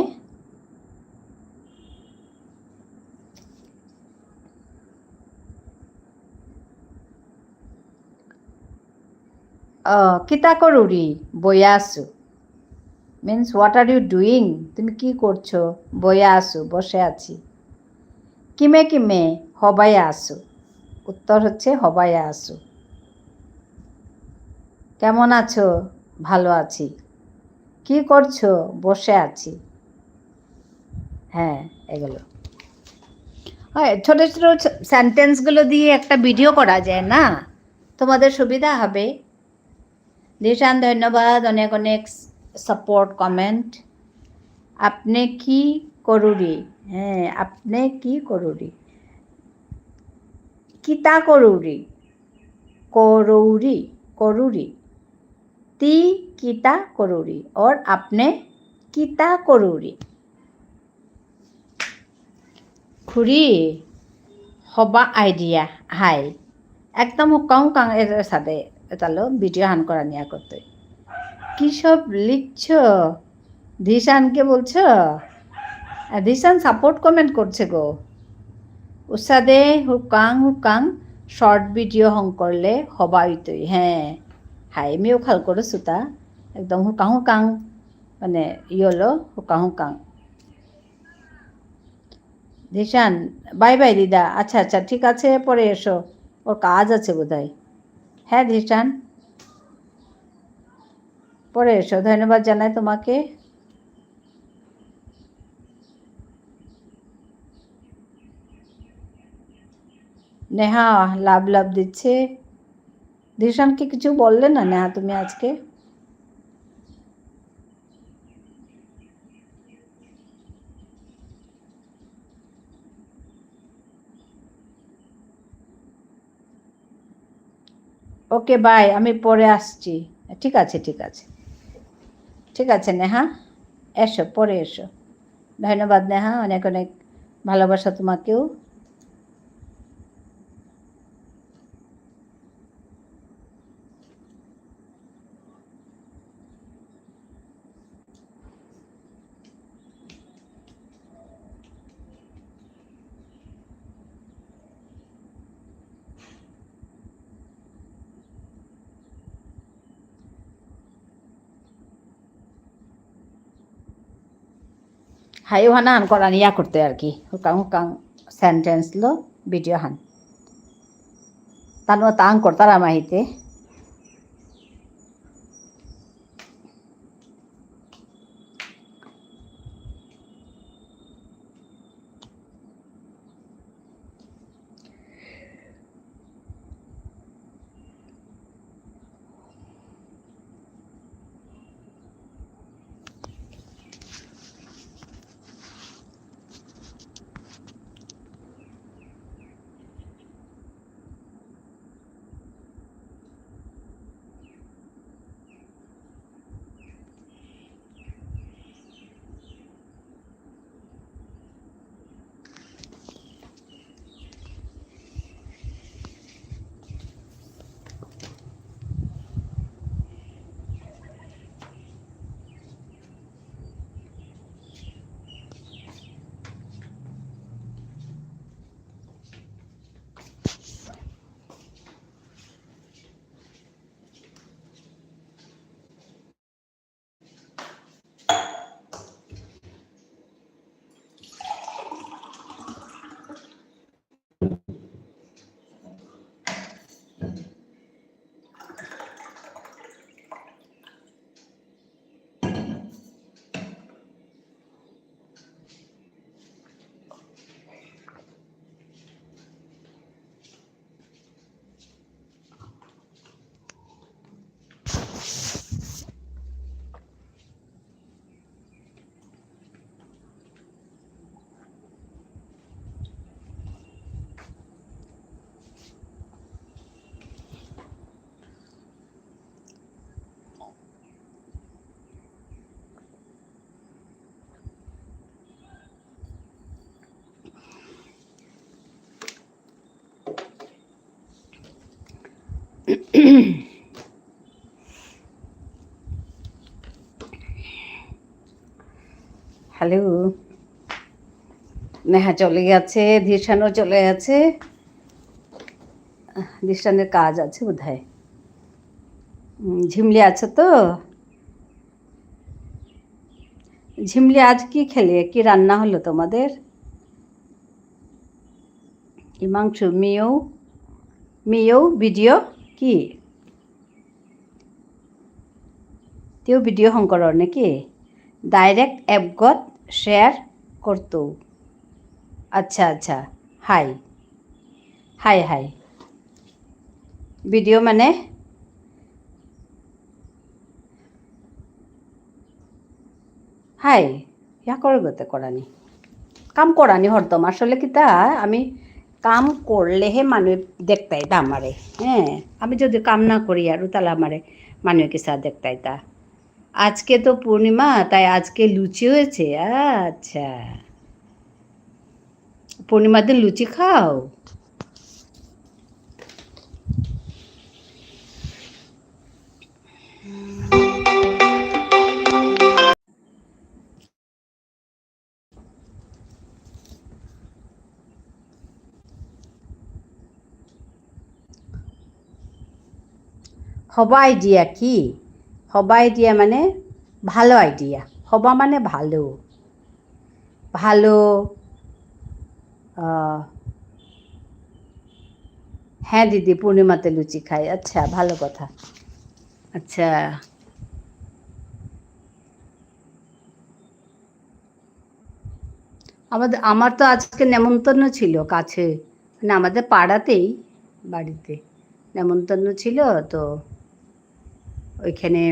কিতা করুরি, বইয়া আসু, means what are you doing, তুমি কি করছো? বইয়া আসু, বসে আছি। কিমে কিমে, হবাইয়া আসু, উত্তর হচ্ছে হবাইয়া আসু। কেমন আছো? ভালো আছি। কি করছো? বসে আছি। হ্যাঁ, এগুলো হয়। ছোট ছোট সেন্টেন্সগুলো দিয়ে একটা ভিডিও করা যায় না? তোমাদের সুবিধা হবে। দিশান ধন্যবাদ, অনেক অনেক সাপোর্ট কমেন্ট। আপনি কি করুরি, হ্যাঁ আপনি কি করুরি, কিতা করুরি, করৌরি, করুরি, তি কিতা করুরি, और আপনি কিতা করুরি। খুরি হবা আইডিয়া, হাই একদম হুকাং কাং এর সাথে এতালো ভিডিও হান করা নিয়া করতে। কি সব লিখছ? ধিশানকে বলছো? ধিশান সাপোর্ট কমেন্ট করছে গো। উসাদে হুকাং হুকাং শর্ট ভিডিও হং করলে হবাই তুই, হ্যাঁ হাই মিও খাল করে সুতা একদম হুকাং হুকাং, মানে ইয়লো হুকাং হুকাং। ধিশান বাই বাই দিদা, আচ্ছা আচ্ছা ঠিক আছে, পরে এসো, ওর কাজ আছে বোধহয়। হ্যাঁ ধিশান, পরে এসো, ধন্যবাদ জানাই তোমাকে। নেহা লাভ লাভ দিচ্ছে। ধিশানকে কিছু বললে না নেহা তুমি আজকে? ওকে বাই, আমি পরে আসছি। ঠিক আছে ঠিক আছে ঠিক আছে নেহা, এসো পরে এসো। ধন্যবাদ নেহা, অনেক অনেক ভালোবাসা তোমাকেও। হাই ওহানা হান করা নিয়া করতে আর কি, হুকাং হুকাং সেন্টেন্সলো ভিডিও হান তানো তাং করতারা মাহিতে। হ্যালো, নেহা চলে গেছে, ধীরসানও চলে গেছে। ধীরসানের কাজ আছে বোধহয়। ঝিমলি আছে তো? ঝিমলি আজ কি খেলে, কি রান্না হলো তোমাদের? হিমাংশু মিও মিও ভিডিঅ' কি তেওঁ ভিডিঅ' শংকৰৰ নেকি? ডাইৰেক্ট এপত শ্বেয়াৰ কৰতো। আচ্ছা আচ্ছা, হাই হাই হাই। ভিডিঅ' মানে হাই ইয়া করে গতে করানি কাম করানি হরদম আসলে কি তা আমি কাম করলেহে মানুষ দেখতাই তা আমারে। হ্যাঁ, আমি যদি কাম না করি আর তাহলে আমারে মানুষ কিছু দেখতাই তা। আজকে তো পূর্ণিমা, তাই আজকে লুচি হয়েছে। আচ্ছা, পূর্ণিমার দিন লুচি খাও? হবা আইডিয়া কি? হবা আইডিয়া মানে ভালো আইডিয়া। হবা মানে ভালো ভালো। হ্যাঁ দিদি, পূর্ণিমাতে লুচি খাই। আচ্ছা, ভালো কথা। আচ্ছা, আমার তো আজকে নেমন্তন্ন ছিল কাছে, মানে আমাদের পাড়াতেই, বাড়িতে নেমন্তন্ন ছিল তো ওইখানে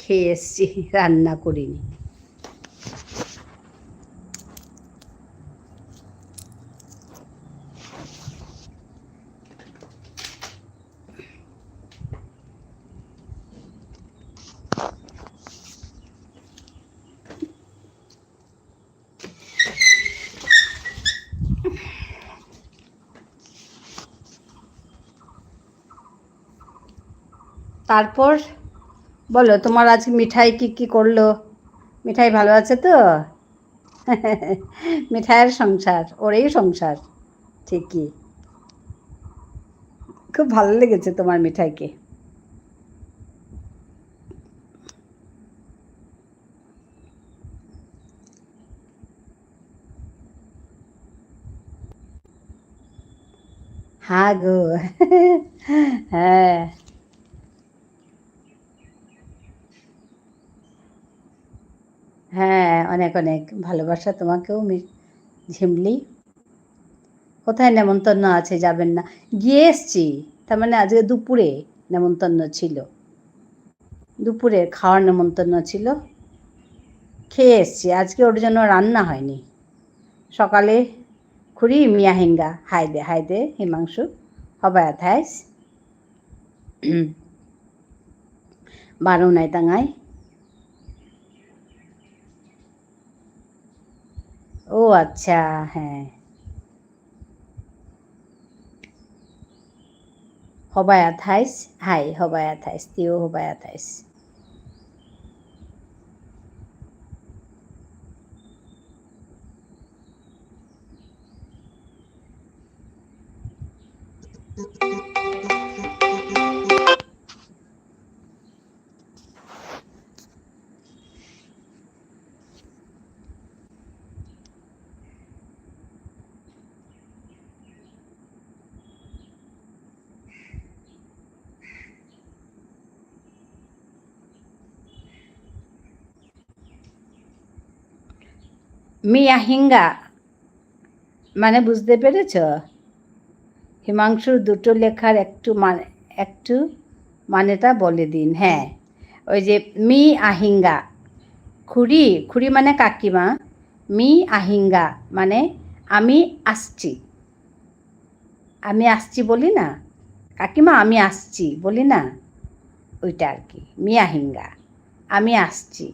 খেয়ে এসছি, রান্না করিনি। তারপর বলো, তোমার আজ মিঠাই কি কি করলো? মিঠাই ভালো আছে তো? মিঠাইয়ের সংসার, ওরেই সংসার। ঠিকই, খুব ভালো লেগেছে তোমার মিঠাইকে। হ্যাঁ গো। হ্যাঁ হ্যাঁ, অনেক অনেক ভালোবাসা তোমাকেও ঝিমলি। কোথায় নেমন্তন্ন আছে, যাবেন না? গিয়ে এসছি, তার মানে আজকে দুপুরে নেমন্তন্ন ছিল, দুপুরে খাওয়ার নেমন্তন্ন ছিল, খেয়ে এসছি। আজকে ওর জন্য রান্না হয়নি। সকালে খুরি মিয়া হিঙ্গা হাই দে হিমাংশু হবায় থাইস বারো নাই তাঙাই। ও আচ্ছা, হ্যাঁ, হবায় থাইস, হাই হবায় থাইস, তিও হবায় থাইস। মিয়া হিঙ্গা মানে বুঝতে পেরেছ? হিমাংশুর দুটো লেখার একটু মানে একটু মানেটা বলে দিন। হ্যাঁ, ওই যে মি আহিঙ্গা, খুড়ি, খুড়ি মানে কাকিমা, মি আহিঙ্গা মানে আমি আসছি। আমি আসছি বলি না, কাকিমা আমি আসছি বলি না, ওইটা আর কি, মি আহিঙ্গা, আমি আসছি।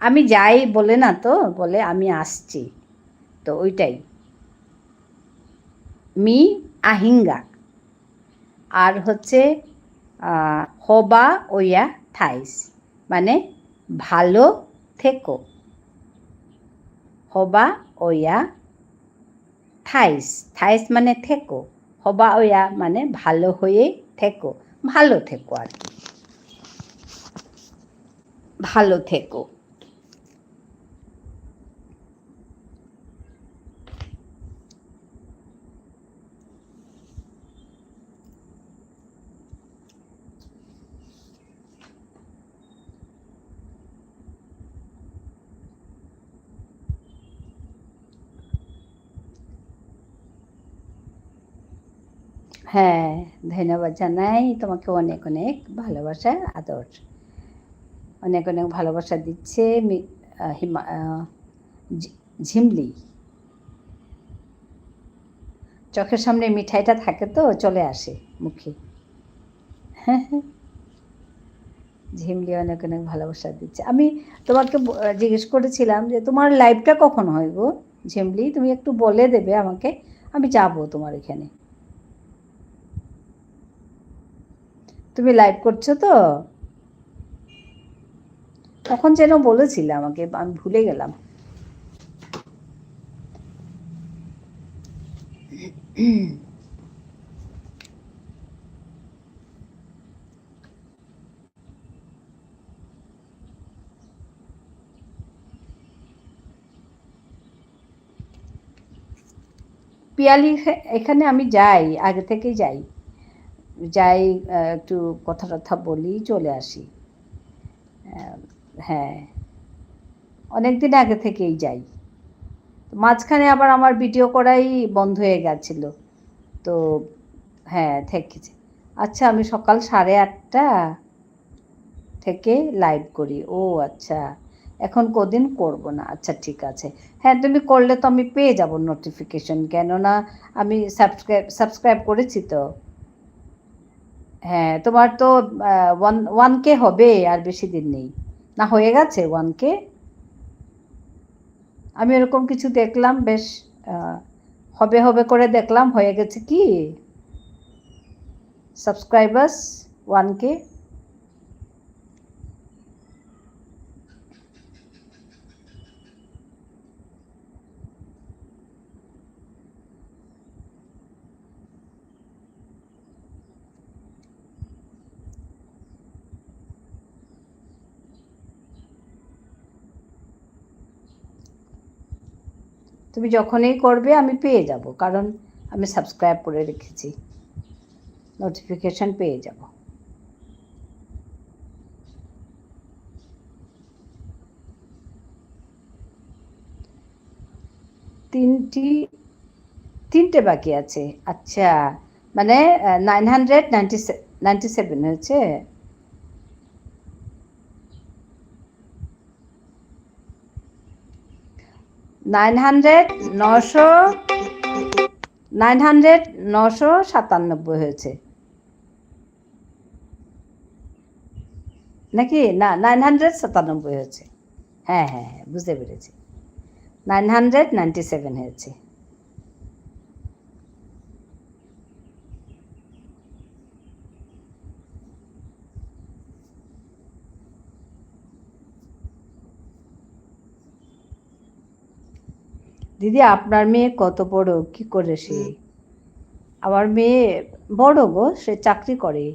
আমি যাই বলে না তো, বলে আমি আসছি, তো ওইটাই মি আহিঙ্গা। আর হচ্ছে হবা ওয়া থাইস মানে ভালো থেকো। হবা ওয়া থাইস, থাইস মানে থেকো, হবা ওয়া মানে ভালো হয়ে থেকো, ভালো থেকো আর কি, ভালো থেকো। হ্যাঁ, ধন্যবাদ জানাই তোমাকে, অনেক অনেক ভালোবাসা আদর, অনেক অনেক ভালোবাসা দিচ্ছে ঝিমলি। চোখের সামনে মিঠাইটা থাকে তো চলে আসে মুখে। হ্যাঁ হ্যাঁ, ঝিমলি অনেক অনেক ভালোবাসা দিচ্ছে। আমি তোমাকে জিজ্ঞেস করেছিলাম যে তোমার লাইভটা কখন হয় গো ঝিমলি, তুমি একটু বলে দেবে আমাকে, আমি যাব তোমার এখানে। তুমি লাইভ করছো তো? তখন যেন বলেছিলে আমাকে, আমি ভুলে গেলাম। পিয়ালি এখানে আমি যাই, আগে থেকেই যাই, যাই একটু কথা টথা বলি চলে আসি। হ্যাঁ, অনেক দিন আগে থেকেই যাই। মাঝখানে আবার আমার ভিডিও করাই বন্ধ হয়ে গেছিলো, তো হ্যাঁ থেকেছে। আচ্ছা, আমি সকাল 8:30 থেকে লাইভ করি। ও আচ্ছা, এখন কদিন করব না। আচ্ছা ঠিক আছে। হ্যাঁ, তুমি করলে তো আমি পেয়ে যাব নোটিফিকেশন, কেননা আমি সাবস্ক্রাইব করেছি তো। হ্যাঁ, তোমার তো 1K হবে, আর বেশি দিন নেই না, হয়ে গেছে 1K। আমি এরকম কিছু দেখলাম, বেশ হবে হবে করে দেখলাম, হয়ে গেছে কি সাবস্ক্রাইবার্স 1K। তুমি যখনই করবে আমি পেয়ে যাব, কারণ আমি সাবস্ক্রাইব করে রেখেছি, নোটিফিকেশন পেয়ে যাব। তিনটে বাকি আছে। আচ্ছা, মানে 997 হয়েছে। 997 হয়েছে নাকি? না, 997 হয়েছে। হ্যাঁ হ্যাঁ হ্যাঁ, বুঝতে পেরেছি, 997 হয়েছে। দিদি, আপনার মেয়ে কত বড়, কি করে সে? আমার মেয়ে বড় গো, সে চাকরি করে।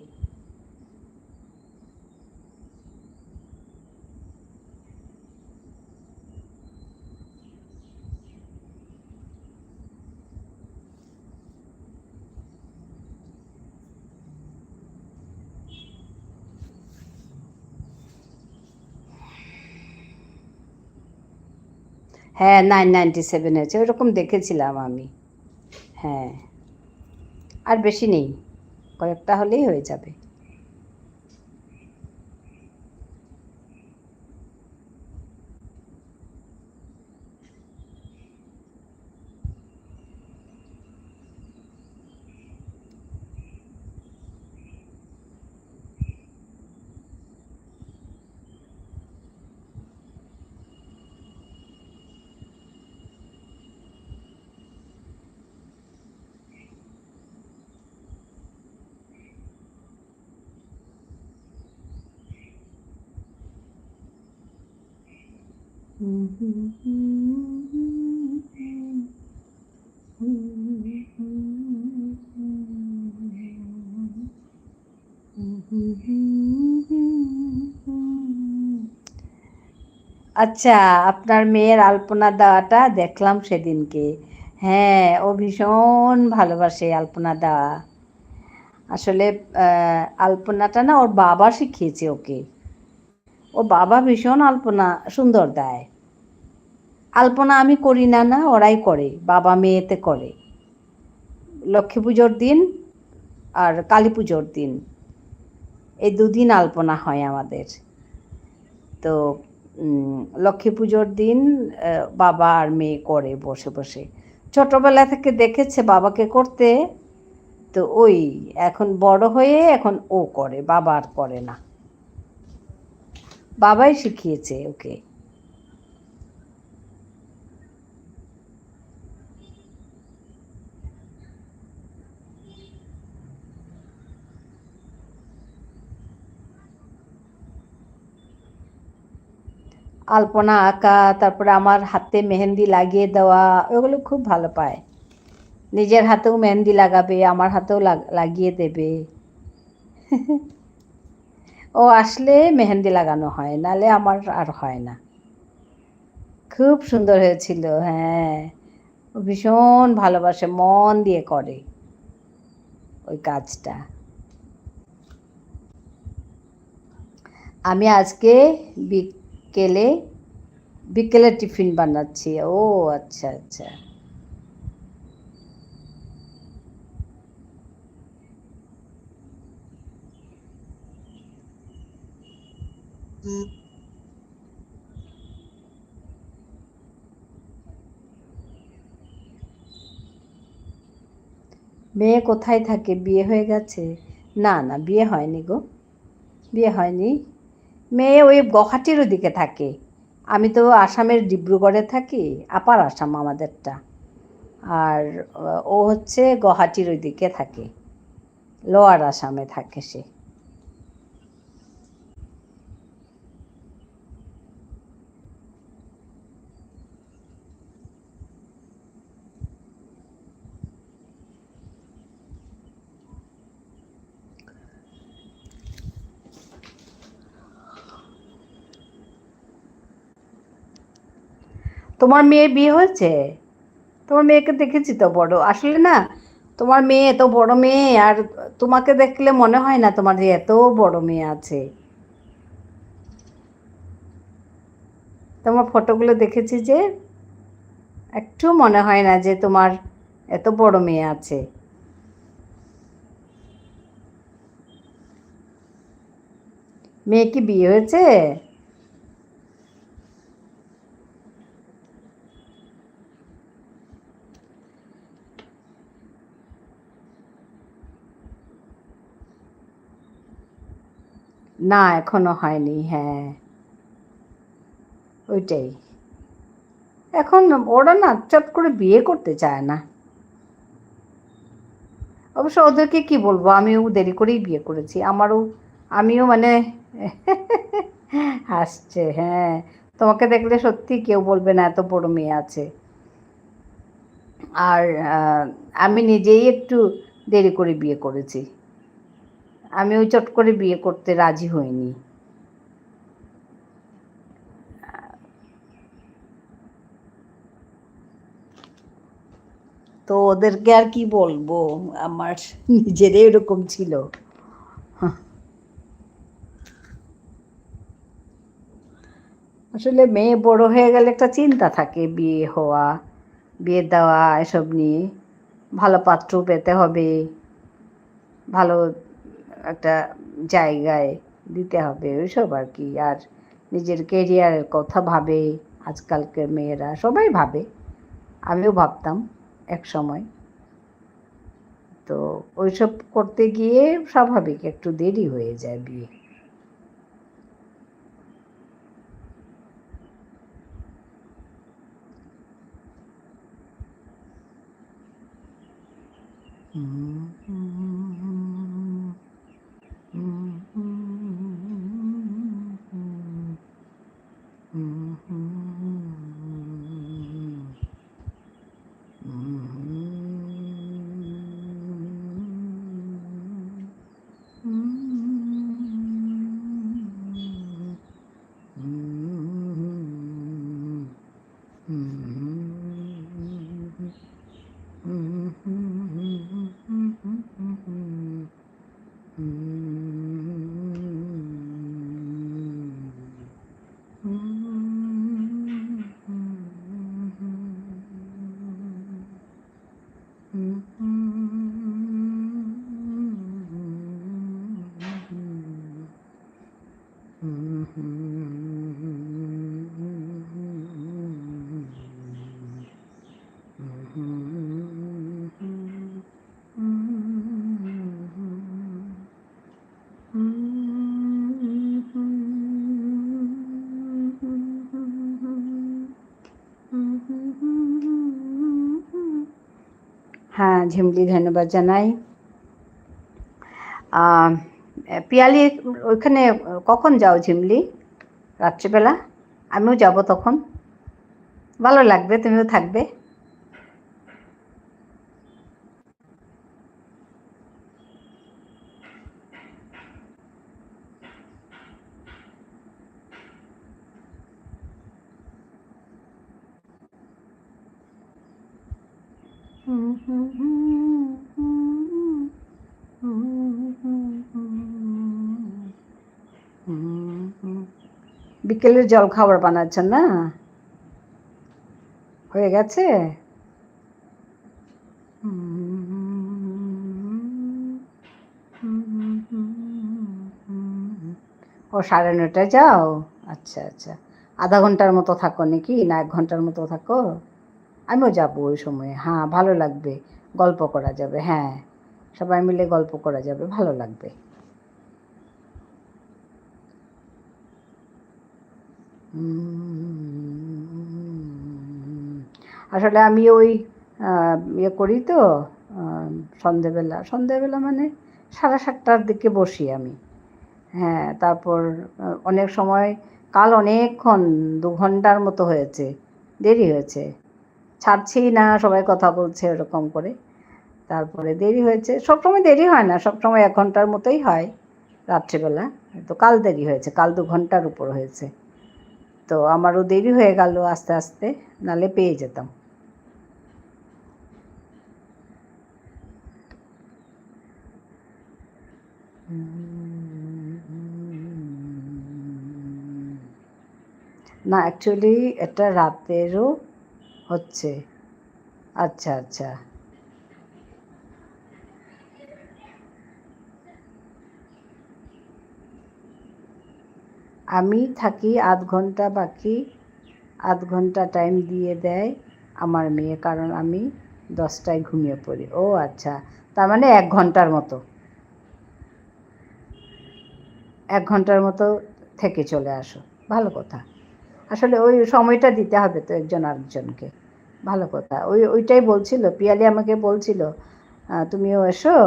হ্যাঁ, 997 হয়েছে, ওইরকম দেখেছিলাম আমি। হ্যাঁ, আর বেশি নেই। কয়েকটা হলেই হয়ে যাবে। আচ্ছা, আপনার মেয়ের আলপনা দেওয়াটা দেখলাম সেদিনকে। হ্যাঁ, ও ভীষণ ভালোবাসে আলপনা দেওয়া। আসলে আলপনাটা না ওর বাবা শিখিয়েছে ওকে। ওর বাবা ভীষণ আলপনা সুন্দর দেয়। আলপনা আমি করি না, না ওরাই করে, বাবা মেয়েতে করে। লক্ষ্মী পুজোর দিন আর কালী পুজোর দিন, এই দুদিন আলপনা হয় আমাদের। তো লক্ষ্মী পুজোর দিন বাবা আর মেয়ে করে বসে বসে। ছোটবেলা থেকে দেখেছে বাবাকে করতে, তো ওই এখন বড় হয়ে এখন ও করে, বাবা আর করে না, বাবাই শিখিয়েছে ওকে। আলপনা আঁকা, তারপরে আমার হাতে মেহেন্দি লাগিয়ে দেওয়া, ওগুলো খুব ভালো পায়। নিজের হাতেও মেহেন্দি লাগাবে, আমার হাতেও লাগিয়ে দেবে। ও আসলে মেহেন্দি লাগানো হয়, নালে আমার আর হয় না। খুব সুন্দর হয়েছিল। হ্যাঁ, ও ভীষণ ভালোবাসে, মন দিয়ে করে ওই কাজটা। আমি আজকে বিকেলে বিকেলে টিফিন বানাচ্ছি। ও আচ্ছা আচ্ছা। মেয়ে কোথায় থাকে? বিয়ে হয়ে গেছে? না না, বিয়ে হয়নি গো, বিয়ে হয়নি। মেয়ে ওই গুয়াহাটির ওদিকে থাকে। আমি তো আসামের ডিব্রুগড়ে থাকি, আপার আসাম আমাদেরটা। আর ও হচ্ছে গুয়াহাটির ওইদিকে থাকে, লোয়ার আসামে থাকে সে। তোমার মেয়ে বিয়ে হয়েছে? তোমার মেয়েকে দেখেছি তো বড়, আসলে না তোমার মেয়ে এত বড় মেয়ে, আর তোমাকে দেখলে মনে হয় না তোমার যে এত বড় মেয়ে আছে। তোমার ফটোগুলো দেখেছি যে, একটু মনে হয় না যে তোমার এত বড় মেয়ে আছে। মেয়ে কি বিয়ে হয়েছে? না এখনো হয়নি, হ্যাঁ ওইটাই। এখন ওরা না চট করে বিয়ে করতে চায় না। অবশ্য ওদেরকে কি বলবো, আমিও দেরি করেই বিয়ে করেছি, আমারও আমিও মানে হাসছে। হ্যাঁ, তোমাকে দেখলে সত্যি কেউ বলবে না এত বড় মেয়ে আছে। আর আমি নিজেই একটু দেরি করে বিয়ে করেছি, আমি ওই চট করে বিয়ে করতে রাজি হইনি। তো ওদেরকে আর কি বলবো, আমার নিজেরই এরকম ছিল। আসলে মেয়ে বড় হয়ে গেলে একটা চিন্তা থাকে, বিয়ে হওয়া, বিয়ে দেওয়া, এসব নিয়ে। ভালো পাত্র পেতে হবে। ভালো একটা জায়গায় দিতে হবে, ওইসব আর কি। আর নিজের কেরিয়ারের কথা ভাবে, আজকালকার মেয়েরা সবাই ভাবে, আমিও ভাবতাম এক সময়। তো ওইসব করতে গিয়ে স্বাভাবিক একটু দেরি হয়ে যায় বিয়ে। হ্যাঁ ঝিমলি, ধন্যবাদ জানাই। পিয়ালি, ওইখানে কখন যাও ঝিমলি? রাত্রিবেলা? আমিও যাব তখন, ভালো লাগবে, তুমিও থাকবে। বিকেলের জল খাবার বানাচ্ছেন না? হয়ে গেছে? ও 9:30টায় যাও? আচ্ছা আচ্ছা, আধা ঘন্টার মতো থাকো নাকি, না 1 ঘন্টার মতো থাকো? আমিও যাবো ওই সময়ে। হ্যাঁ, ভালো লাগবে, গল্প করা যাবে। হ্যাঁ, সবাই মিলে গল্প করা যাবে, ভালো লাগবে। আসলে আমি ওই ইয়ে করি তো, সন্ধেবেলা মানে 7:30টার দিকে বসি আমি। হ্যাঁ, তারপর অনেক সময়, কাল অনেকক্ষণ 2 ঘন্টার মতো হয়েছে, দেরি হয়েছে, ছাড়ছেই না, সবাই কথা বলছে এরকম করে। তারপরে দেরি হয়েছে, সবসময় দেরি হয় না, সবসময় 1 ঘন্টার মতোই হয় রাত্রিবেলা। তো কাল দেরি হয়েছে, কাল 2 ঘন্টার উপর হয়েছে। তো আমারও দেরি হয়ে গেল আস্তে আস্তে, নালে পেয়ে যেতাম। না, অ্যাকচুয়ালি এটা রাতেরও হচ্ছে। আচ্ছা আচ্ছা। আমি থাকি 1/2 ঘন্টা বাকি, 1/2 ঘন্টা টাইম দিয়ে দেয় আমার মেয়ে, কারণ আমি 10টায় ঘুমিয়ে পড়ি। ও আচ্ছা, তার মানে 1 ঘন্টার মতো, 1 ঘন্টার মতো থেকে চলে আসো, ভালো কথা। আসলে ওই সময়টা দিতে হবে তো একজন আরেকজনকে, ভালো কথা। ওইটাই বলছিল পিয়ালি, আমাকে বলছিল তুমিও এসো,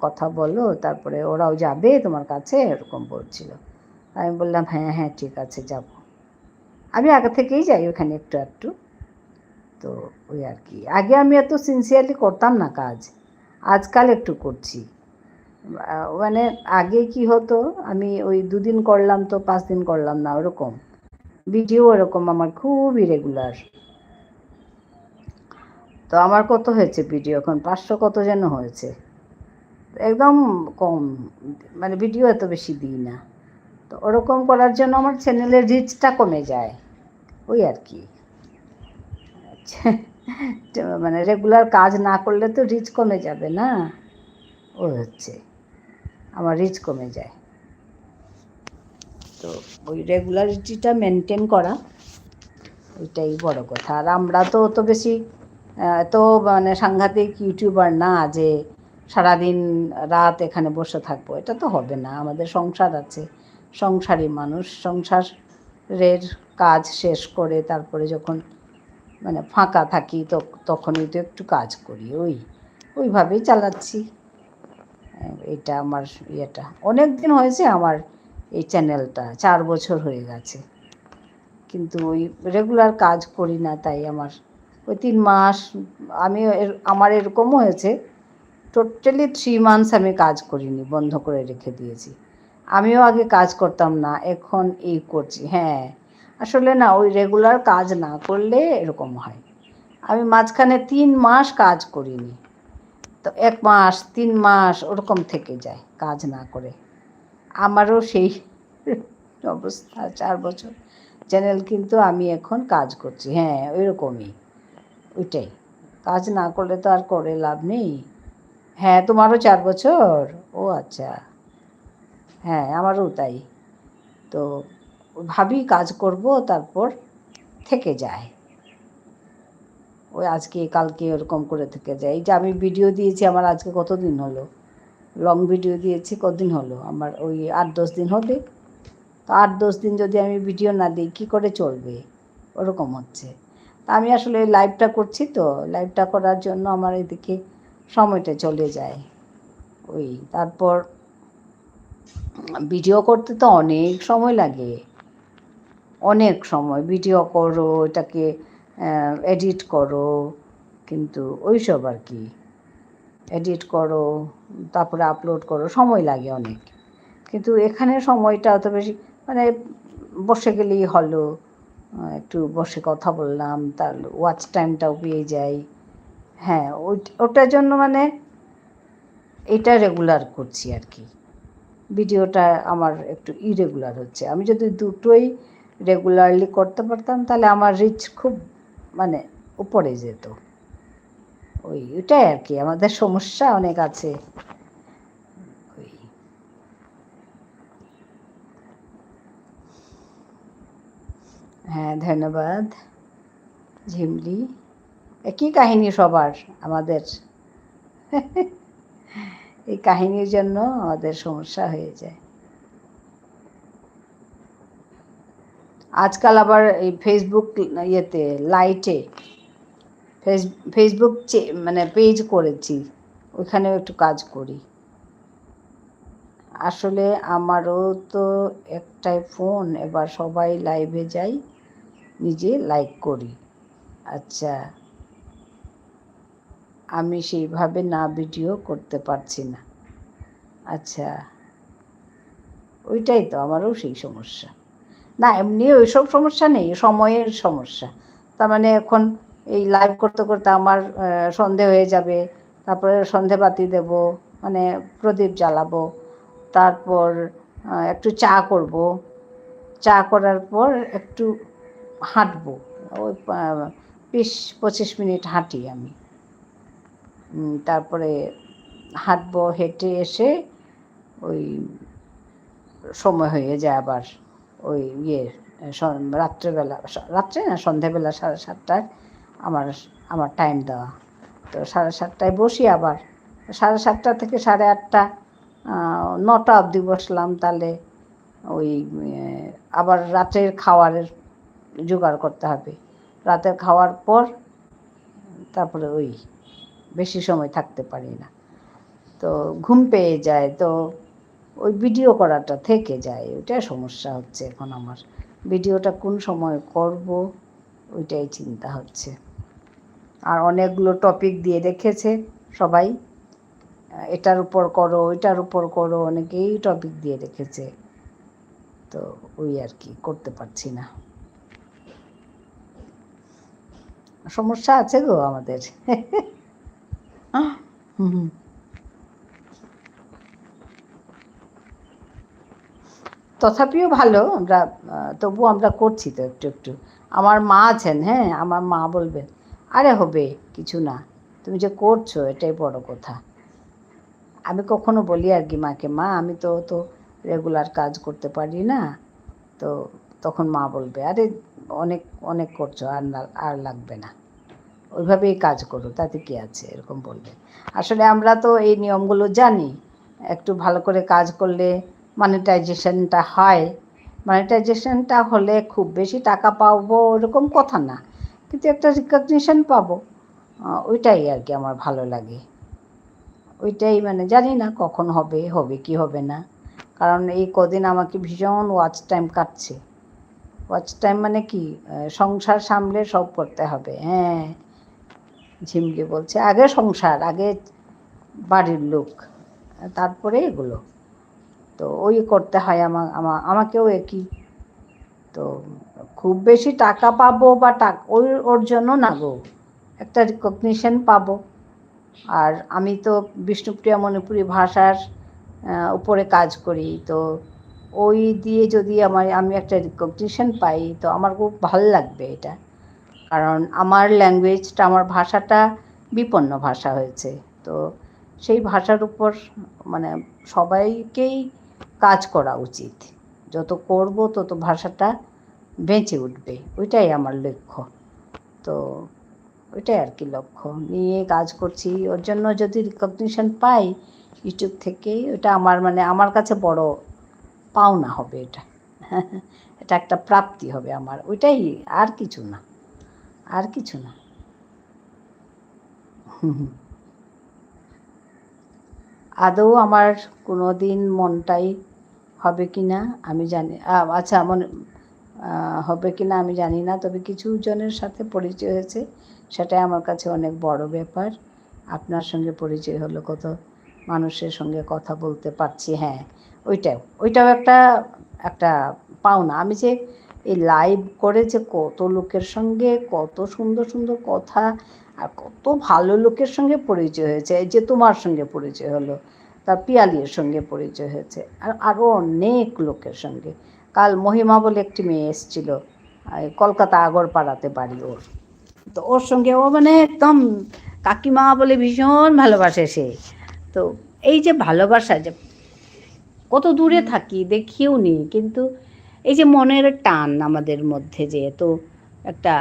কথা বলো, তারপরে ওরাও যাবে তোমার কাছে, এরকম বলছিল। আমি বললাম হ্যাঁ হ্যাঁ ঠিক আছে যাব। আমি আগে থেকেই যাই ওখানে একটু একটু। তো ওই আর কি, আগে আমি এত সিনসিয়ারলি করতাম না কাজ, আজকাল একটু করছি। মানে আগে কি হতো, আমি ওই 2 দিন করলাম তো 5 দিন করলাম না, ওরকম। ভিডিও এরকম আমার খুব ইরেগুলার। তো আমার কত হয়েছে ভিডিও এখন, 500 কত যেন হয়েছে, একদম কম, মানে ভিডিও এত বেশি দিই না। তো ওরকম করার জন্য আমার চ্যানেলের রিচটা কমে যায়, ওই আর কি। মানে রেগুলার কাজ না করলে তো রিচ কমে যাবে না, ওই হচ্ছে আমার রিচ কমে যায়। তো ওই রেগুলারিটিটা মেনটেন করা, ওইটাই বড় কথা। আর আমরা তো অত বেশি এত মানে সাংঘাতিক ইউটিউবার না যে সারাদিন রাত এখানে বসে থাকবো, এটা তো হবে না। আমাদের সংসার আছে, সংসারী মানুষ, সংসারের কাজ শেষ করে তারপরে যখন মানে ফাঁকা থাকি তো তখনই তো একটু কাজ করি, ওইভাবেই চালাচ্ছি। এটা আমার ইয়েটা অনেক দিন হয়েছে আমার এই চ্যানেলটা, 4 বছর হয়ে গেছে, কিন্তু ওই রেগুলার কাজ করি না। তাই আমার ওই 3 মাস, আমি আমার এরকমও হয়েছে টোটালি 3 মান্থস আমি কাজ করিনি, বন্ধ করে রেখে দিয়েছি। আমিও আগে কাজ করতাম না, এখন এই করছি। হ্যাঁ, আসলে না ওই রেগুলার কাজ না করলে এরকম হয়। আমি মাঝখানে 3 মাস কাজ করিনি, তো 1 মাস 3 মাস ওরকম থেকে যায় কাজ না করে। আমারও সেই অবস্থা, 4 বছর চ্যানেল, কিন্তু আমি এখন কাজ করছি। হ্যাঁ, ওইরকমই, ওইটাই। কাজ না করলে তো আর করে লাভ নেই। হ্যাঁ, তোমারও 4 বছর? ও আচ্ছা, হ্যাঁ আমারও তাই। তো ভাবি কাজ করব, তারপর থেকে যায়, ওই আজকে কালকে ওরকম করে থেকে যায়। এই যে আমি ভিডিও দিয়েছি, আমার আজকে কতদিন হলো, লং ভিডিও দিয়েছি কতদিন হলো, আমার ওই 8-10 দিন হবে। তো 8-10 দিন যদি আমি ভিডিও না দিই কী করে চলবে, ওরকম হচ্ছে। তা আমি আসলে লাইভটা করছি, তো লাইভটা করার জন্য আমার এদিকে সময়টা চলে যায়। ওই তারপর ভিডিও করতে তো অনেক সময় লাগে, অনেক সময়। ভিডিও করো, এটাকে এডিট করো, কিন্তু ওইসব আর কি, এডিট করো তারপরে আপলোড করো, সময় লাগে অনেক। কিন্তু এখানে সময়টা অত বেশি, মানে বসে গেলেই হলো, একটু বসে কথা বললাম, তার ওয়াচ টাইমটাও পেয়ে যাই। হ্যাঁ, ওটার জন্য মানে এটা রেগুলার করছি আর কি। ভিডিওটা আমার একটু ইরেগুলার হচ্ছে। আমি যদি দুটোই রেগুলারলি করতে পারতাম তাহলে আমার রিচ খুব মানে উপরে যেত। ওইটাই আর কি, আমাদের সমস্যা অনেক আছে। হ্যাঁ, ধন্যবাদ ঝিমলি। একই কাহিনী সবার আমাদের। এই কাহিনীর জন্য আমাদের সমস্যা হয়ে যায়। আজকাল আবার এই ফেসবুক ইয়েতে লাইটে ফেসবুক মানে পেজ করেছি, ওইখানেও একটু কাজ করি। আসলে আমারও তো একটাই ফোন, এবার সবাই লাইভে যাই, নিজে লাইক করি। আচ্ছা, আমি সেইভাবে না ভিডিও করতে পারছি না। আচ্ছা, ওইটাই তো আমারও সেই সমস্যা। না, এমনি ওইসব সমস্যা নেই, সময়ের সমস্যা। তার মানে এখন এই লাইভ করতে করতে আমার সন্ধে হয়ে যাবে, তারপরে সন্ধেবাতি দেব, মানে প্রদীপ জ্বালাবো, তারপর একটু চা করব, চা করার পর একটু হাঁটবো, ওই 20-25 মিনিট হাঁটি আমি। তারপরে হাঁটবো, হেঁটে এসে ওই সময় হয়ে যায় আবার ওই রাত্রেবেলা, রাত্রে না সন্ধেবেলা 7:30টায় আমার টাইম দেওয়া। তো 7:30টায় বসি, আবার 7:30টা থেকে 8:30, 9টা অবধি বসলাম। তাহলে ওই আবার রাতের খাওয়ারের জোগাড় করতে হবে, রাতের খাওয়ার পর তারপরে ওই বেশি সময় থাকতে পারি না, তো ঘুম পেয়ে যায়, তো ওই ভিডিও করাটা থেকে যায়। ওইটাই সমস্যা হচ্ছে এখন আমার, ভিডিওটা কোন সময় করব ওইটাই চিন্তা হচ্ছে। আর অনেকগুলো টপিক দিয়ে রেখেছে সবাই, এটার উপর করো ওইটার উপর করো, অনেকেই টপিক দিয়ে রেখেছে, তো ওই আর কি করতে পারছি না। সমস্যা আছে গো আমাদের। হুম, তথাপিও ভালো, আমরা তবু আমরা করছি তো একটু একটু। আমার মা আছেন, হ্যাঁ আমার মা বলবেন, আরে হবে কিছু না, তুমি যে করছো এটাই বড় কথা। আমি কখনো বলি আর কি মাকে, মা আমি তো তো রেগুলার কাজ করতে পারি না, তো তখন মা বলবে আরে অনেক অনেক করছো, আর না আর লাগবে না, ওইভাবেই কাজ করো, তাতে কি আছে, এরকম বলবে। আসলে আমরা তো এই নিয়মগুলো জানি, একটু ভালো করে কাজ করলে মনিটাইজেশনটা হয়, মনিটাইজেশনটা হলে খুব বেশি টাকা পাবো এরকম কথা না, কিন্তু একটা রিকগনিশন পাবো, ওইটাই আর কি আমার ভালো লাগে। ওইটাই মানে জানি না কখন হবে, হবে কি হবে না, কারণ এই কদিন আমাকে ভীষণ ওয়াচ টাইম কাটছে। ওয়াচ টাইম মানে কি, সংসার সামলে সব করতে হবে। হ্যাঁ, ঝিমলি বলছে আগে সংসার, আগে বাড়ির লোক, তারপরে এগুলো, তো ওই করতে হয় আমাকেও একই। তো খুব বেশি টাকা পাবো বা ওর জন্য না গো, একটা রিকগনিশন পাবো। আর আমি তো বিষ্ণুপ্রিয়া মণিপুরী ভাষার উপরে কাজ করি, তো ওই দিয়ে যদি আমি একটা রিকগনিশন পাই তো আমার খুব ভালো লাগবে এটা, কারণ আমার ল্যাঙ্গুয়েজটা, আমার ভাষাটা বিপন্ন ভাষা হয়েছে, তো সেই ভাষার উপর মানে সবাইকেই কাজ করা উচিত, যত করব তত ভাষাটা বেঁচে উঠবে, ওইটাই আমার লক্ষ্য। তো ওইটাই আর কি লক্ষ্য নিয়ে কাজ করছি, ওর জন্য যদি রিকগনিশন পাই ইউটিউব থেকে, ওটা আমার মানে আমার কাছে বড় পাওনা হবে, এটা এটা একটা প্রাপ্তি হবে আমার, ওইটাই, আর কিছু না, আর কিছু না। আদৌ আমার কোনো দিন মনটাই হবে কি না আমি জানি, আচ্ছা মনে হবে কি না আমি জানি না, তবে কিছু জনের সাথে পরিচয় হয়েছে, সেটাই আমার কাছে অনেক বড় ব্যাপার। আপনার সঙ্গে পরিচয় হলো, কত মানুষের সঙ্গে কথা বলতে পারছি, হ্যাঁ ওইটাও একটা একটা পাওনা। আমি যে এই লাইভ করে যে কত লোকের সঙ্গে কত সুন্দর সুন্দর কথা আর কত ভালো লোকের সঙ্গে পরিচয় হয়েছে, এই যে তোমার সঙ্গে পরিচয় হলো, তার পিয়ালির সঙ্গে পরিচয় হয়েছে, আর আরও অনেক লোকের সঙ্গে। কাল মহিমা বলে একটি মেয়ে এসেছিল, কলকাতা আগরপাড়াতে বাড়ি ওর, তো ওর সঙ্গে ও মানে একদম কাকিমা বলে ভীষণ ভালোবাসে সে। তো এই যে ভালোবাসা, যে কত দূরে থাকি দেখিও নি, কিন্তু এই যে মনের টান আমাদের মধ্যে, যে এত একটা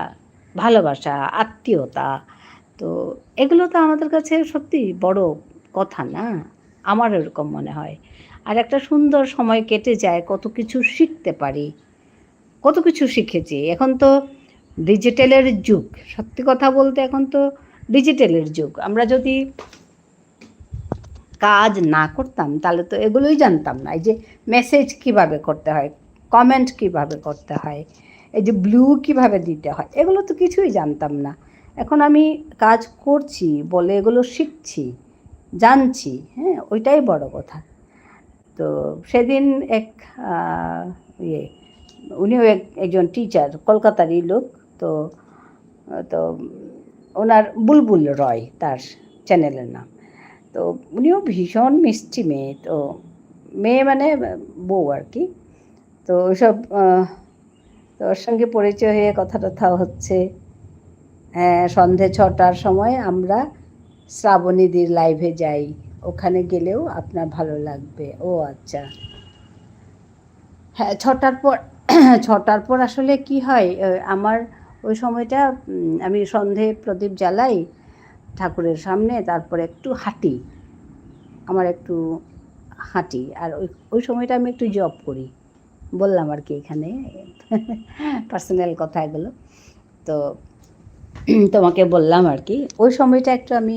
ভালোবাসা, আত্মীয়তা, তো এগুলো তো আমাদের কাছে সত্যি বড় কথা না, আমার এরকম মনে হয়। আর একটা সুন্দর সময় কেটে যায়, কত কিছু শিখতে পারি, কত কিছু শিখেছি। এখন তো ডিজিটালের যুগ, সত্যি কথা বলতে এখন তো ডিজিটালের যুগ, আমরা যদি কাজ না করতাম তাহলে তো এগুলোই জানতাম না, এই যে মেসেজ কিভাবে করতে হয়, কমেন্ট কিভাবে করতে হয়, এই যে ব্লু কিভাবে দিতে হয়, এগুলো তো কিছুই জানতাম না। এখন আমি কাজ করছি বলে এগুলো শিখছি, জানছি, হ্যাঁ ওইটাই বড় কথা। তো সেদিন এক ইয়ে, উনিও একজন টিচার, কলকাতারই লোক, তো তো ওনার বুলবুল রয় তার চ্যানেলের নাম, তো উনিও ভীষণ মিষ্টি মেয়ে, তো মেয়ে মানে বউ আর কি। তো ওইসব তো ওর সঙ্গে পরিচয় হয়ে কথা টথা হচ্ছে। হ্যাঁ, সন্ধে 6টার সময় আমরা শ্রাবণীদির লাইভে যাই, ওখানে গেলেও আপনার ভালো লাগবে। ও আচ্ছা, হ্যাঁ 6টার পর 6টার পর আসলে কি হয়, আমার ওই সময়টা আমি সন্ধে প্রদীপ জ্বালাই ঠাকুরের সামনে, তারপরে একটু হাঁটি, আমার একটু হাঁটি, আর ওই সময়টা আমি একটু জব করি, বললাম আর কি এখানে পার্সোনাল কথা এগুলো, তো তোমাকে বললাম আর কি, ওই সময়টা একটু আমি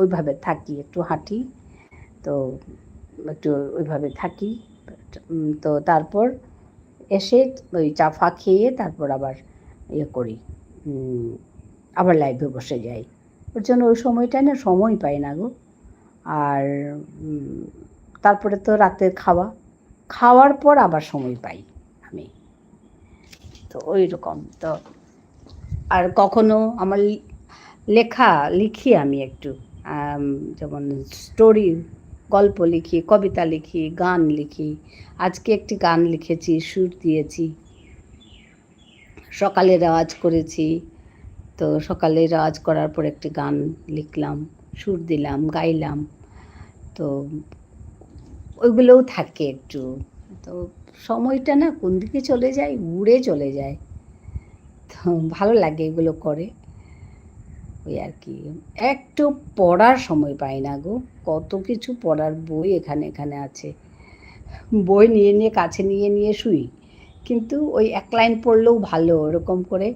ওইভাবে থাকি, একটু হাঁটি, তো একটু ওইভাবে থাকি। তো তারপর এসে ওই চা ফা খেয়ে তারপর আবার ইয়ে করি, আবার লাইভে বসে যাই। ওর জন্য ওই সময়টায় না সময় পাই না গো। আর তারপরে তো রাতের খাওয়ার পর আবার সময় পাই আমি, তো ওই রকম। তো আর কখনো আমার লিখি আমি একটু, যেমন স্টোরি, গল্প লিখি, কবিতা লিখি, গান লিখি। আজকে একটি গান লিখেছি, সুর দিয়েছি, সকালে রেওয়াজ করেছি, তো সকালে রেওয়াজ করার পর একটি গান লিখলাম, সুর দিলাম, গাইলাম, তো ওইগুলোও থাকে একটু। তো সময়টা না কোন দিকে চলে যায়, উড়ে চলে যায়। তো ভালো লাগে এগুলো করে। ওই আর কি। একটু পড়ার সময় পাই না গো। কত কিছু পড়ার বই এখানে আছে। বই নিয়ে কাছে নিয়ে শুই। কিন্তু ওই ১ লাইন পড়লেও ভালো ওরকম করে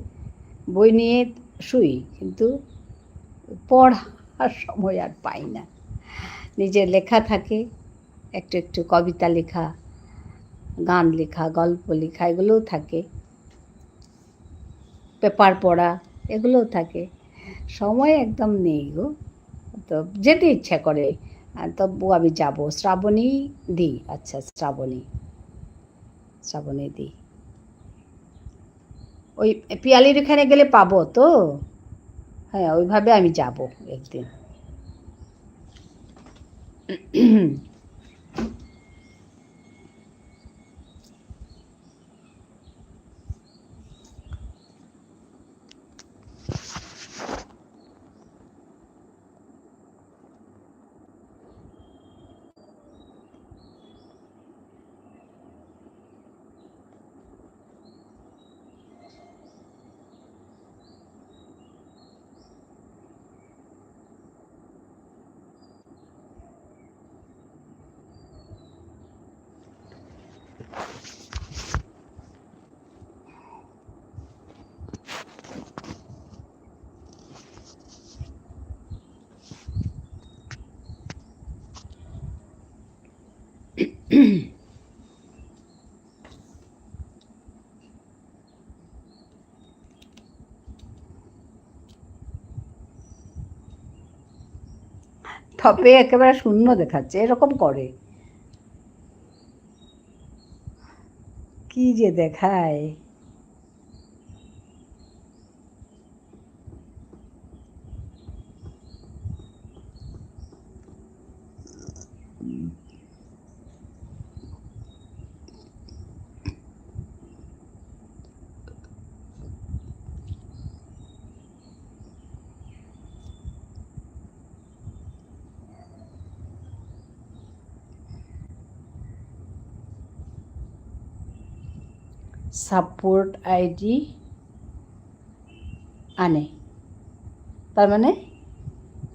বই নিয়ে শুই। কিন্তু পড়ার সময় আর পাই না। নিজের লেখা থাকে, একটু কবিতা লেখা, গান লেখা, গল্প লেখা এগুলোও থাকে। পেপার পড়া এগুলোও থাকে। সময় একদম নেই গো। তো যেতে ইচ্ছা করে। তবু আমি যাব। শ্রাবণী আচ্ছা শ্রাবণী। ওই পিয়ালির ওখানে গেলে পাবো তো? হ্যাঁ, ওইভাবে আমি যাব একদিন। টপে একেবারে শূন্য দেখাচ্ছে। এরকম করে। কি যে দেখায়! সাপোর্ট আইডি আনে। তার মানে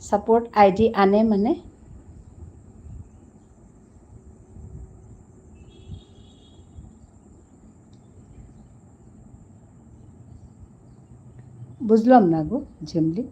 সাপোর্ট আইডি আনে মানে বুঝলাম না গো ঝিমলি।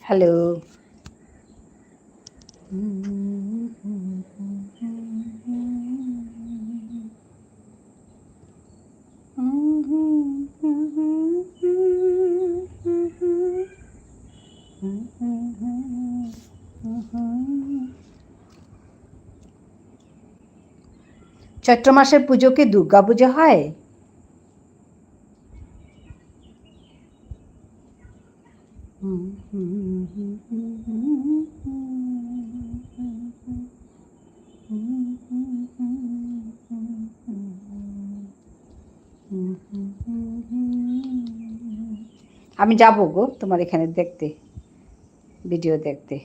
হ্যালো। চৈত্র মাসের পুজো কি দুর্গা পুজো হয়? আমি যাবো গো তোমার এখানে দেখতে, ভিডিও দেখতে।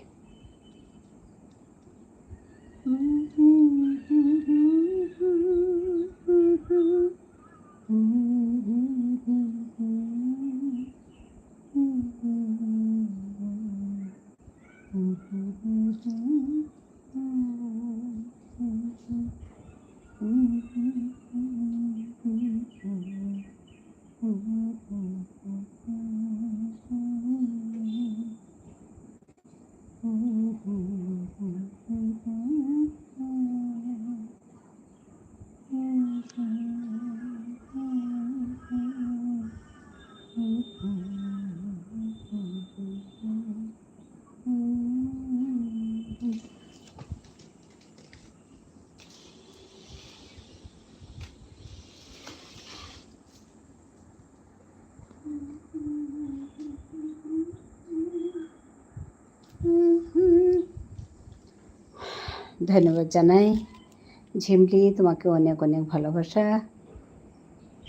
ধন্যবাদ জানাই ঝিমলি, তোমাকে অনেক অনেক ভালোবাসা।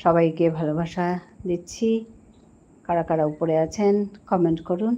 সবাইকে ভালোবাসা দিচ্ছি। কারা কারা উপরে আছেন কমেন্ট করুন।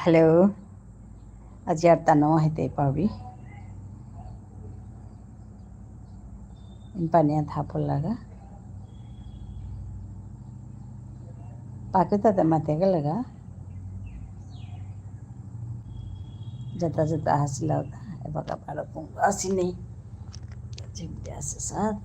হ্যালো, আজি আর তা naman hite পাবি পানিয়া থাপল লাগা পাকিতা তে মাতে লাগা jata jata hasla ebaga para kung asini jibda sa sat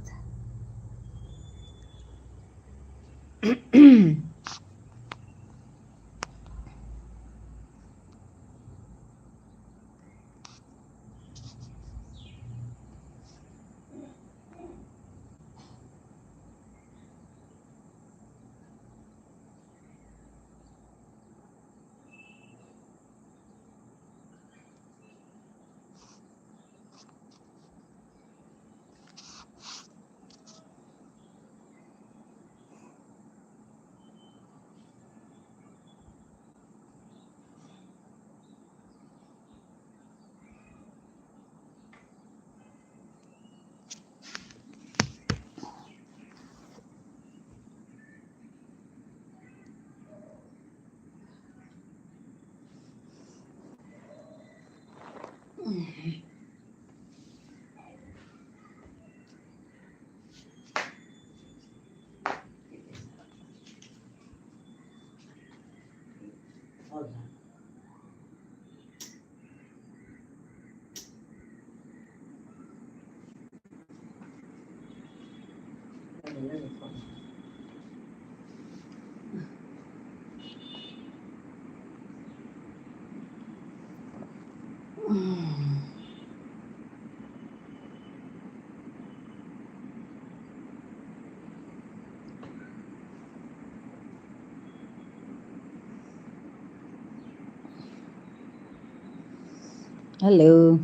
hello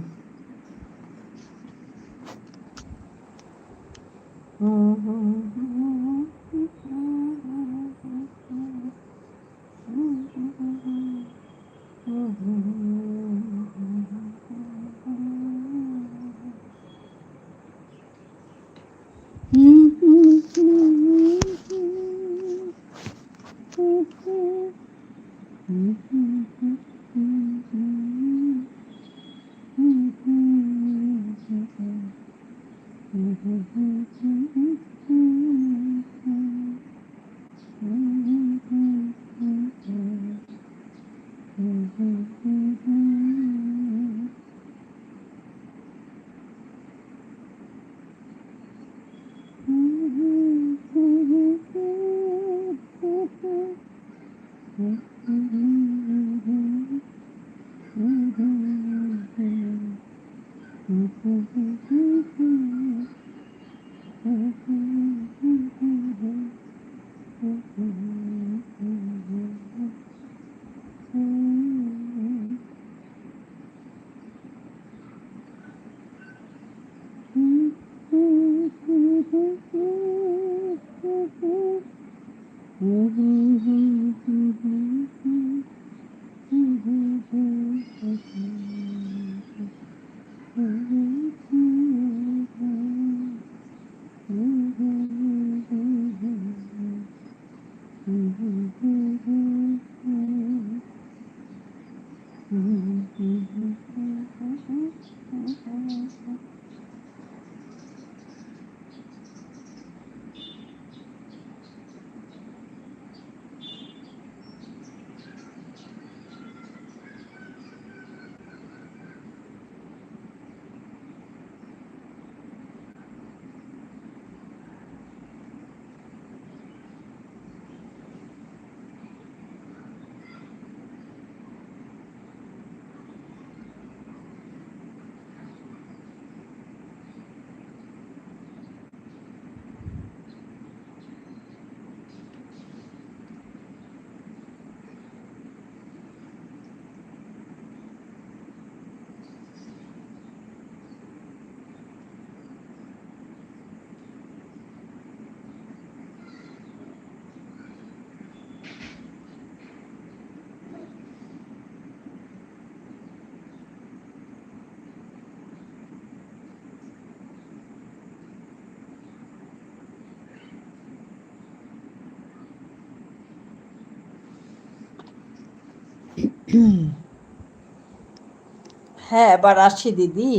হ্যাঁ, এবার আসি দিদি।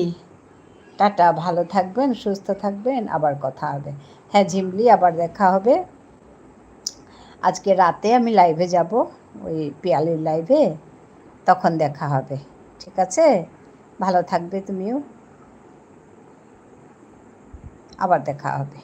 টাটা, ভালো থাকবেন, সুস্থ থাকবেন, আবার কথা হবে। হ্যাঁ ঝিমলি, আবার দেখা হবে। আজকে রাতে আমি লাইভে যাব, ওই পিয়ালির লাইভে, তখন দেখা হবে। ঠিক আছে, ভালো থাকবে তুমিও, আবার দেখা হবে।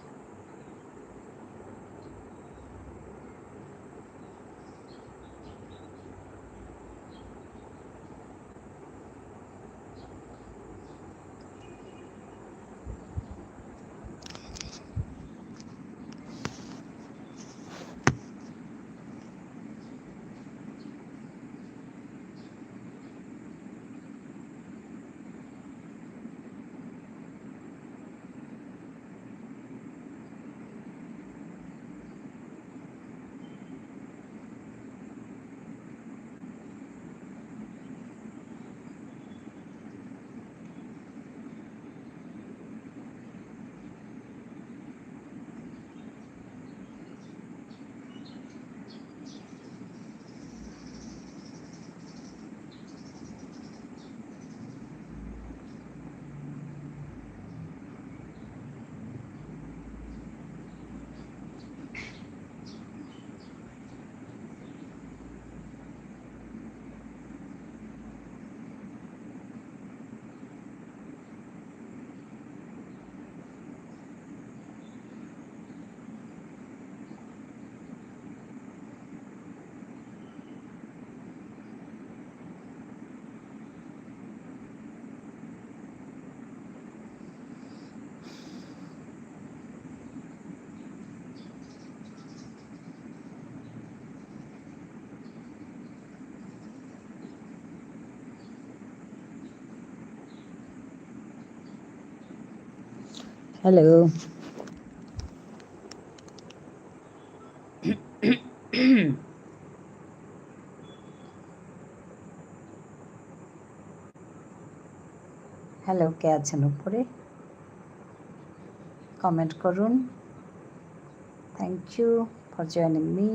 হ্যালো। হ্যালো, কে আছেন উপরে? কমেন্ট করুন। Thank you for joining me.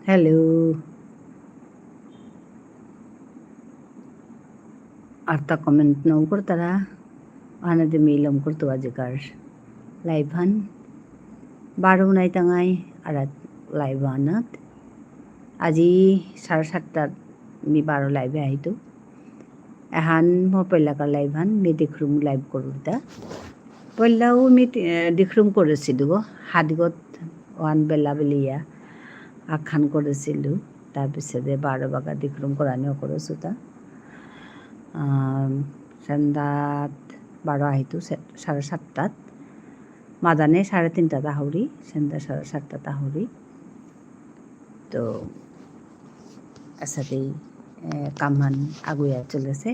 Hello, arta comment no kortara anade milam korto ajikar live han baro nai tangai arat live anat আজি 7:30 mi baro live aitu ehan mo pelakar live han mi dikhrum live koruta পল্লাও আমি দিখৰুম কৰিছিলোঁ হাদিগত one বেলা বেলিয়া আখ্যান কৰিছিলোঁ তাৰপিছতে 12 বাগা দিখৰুম কৰানিও কৰিছোঁ তা সন্ধ্যাত 12 আহিতো 7:30 মাদানে 3:30 তাহরি সন্ধ্যা 7:30 তাহরি তো আসাতেই কামহান Água চলেছে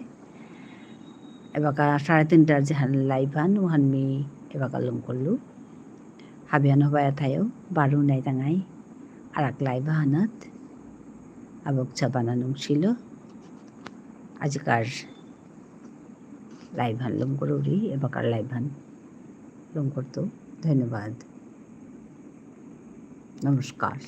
এবাকা 3:30টার যেহান লাইভ হান ওহান মি এবাকা লম করলু হাবিয়ান হবায়া থায়ও বারু নাই তাঙাই আরাক লাইভ হানাত আবক চাবানা ছিল আজকার লাইভ হান লম করুরি এবাকার লাইভ হান লম করতো ধন্যবাদ নমস্কার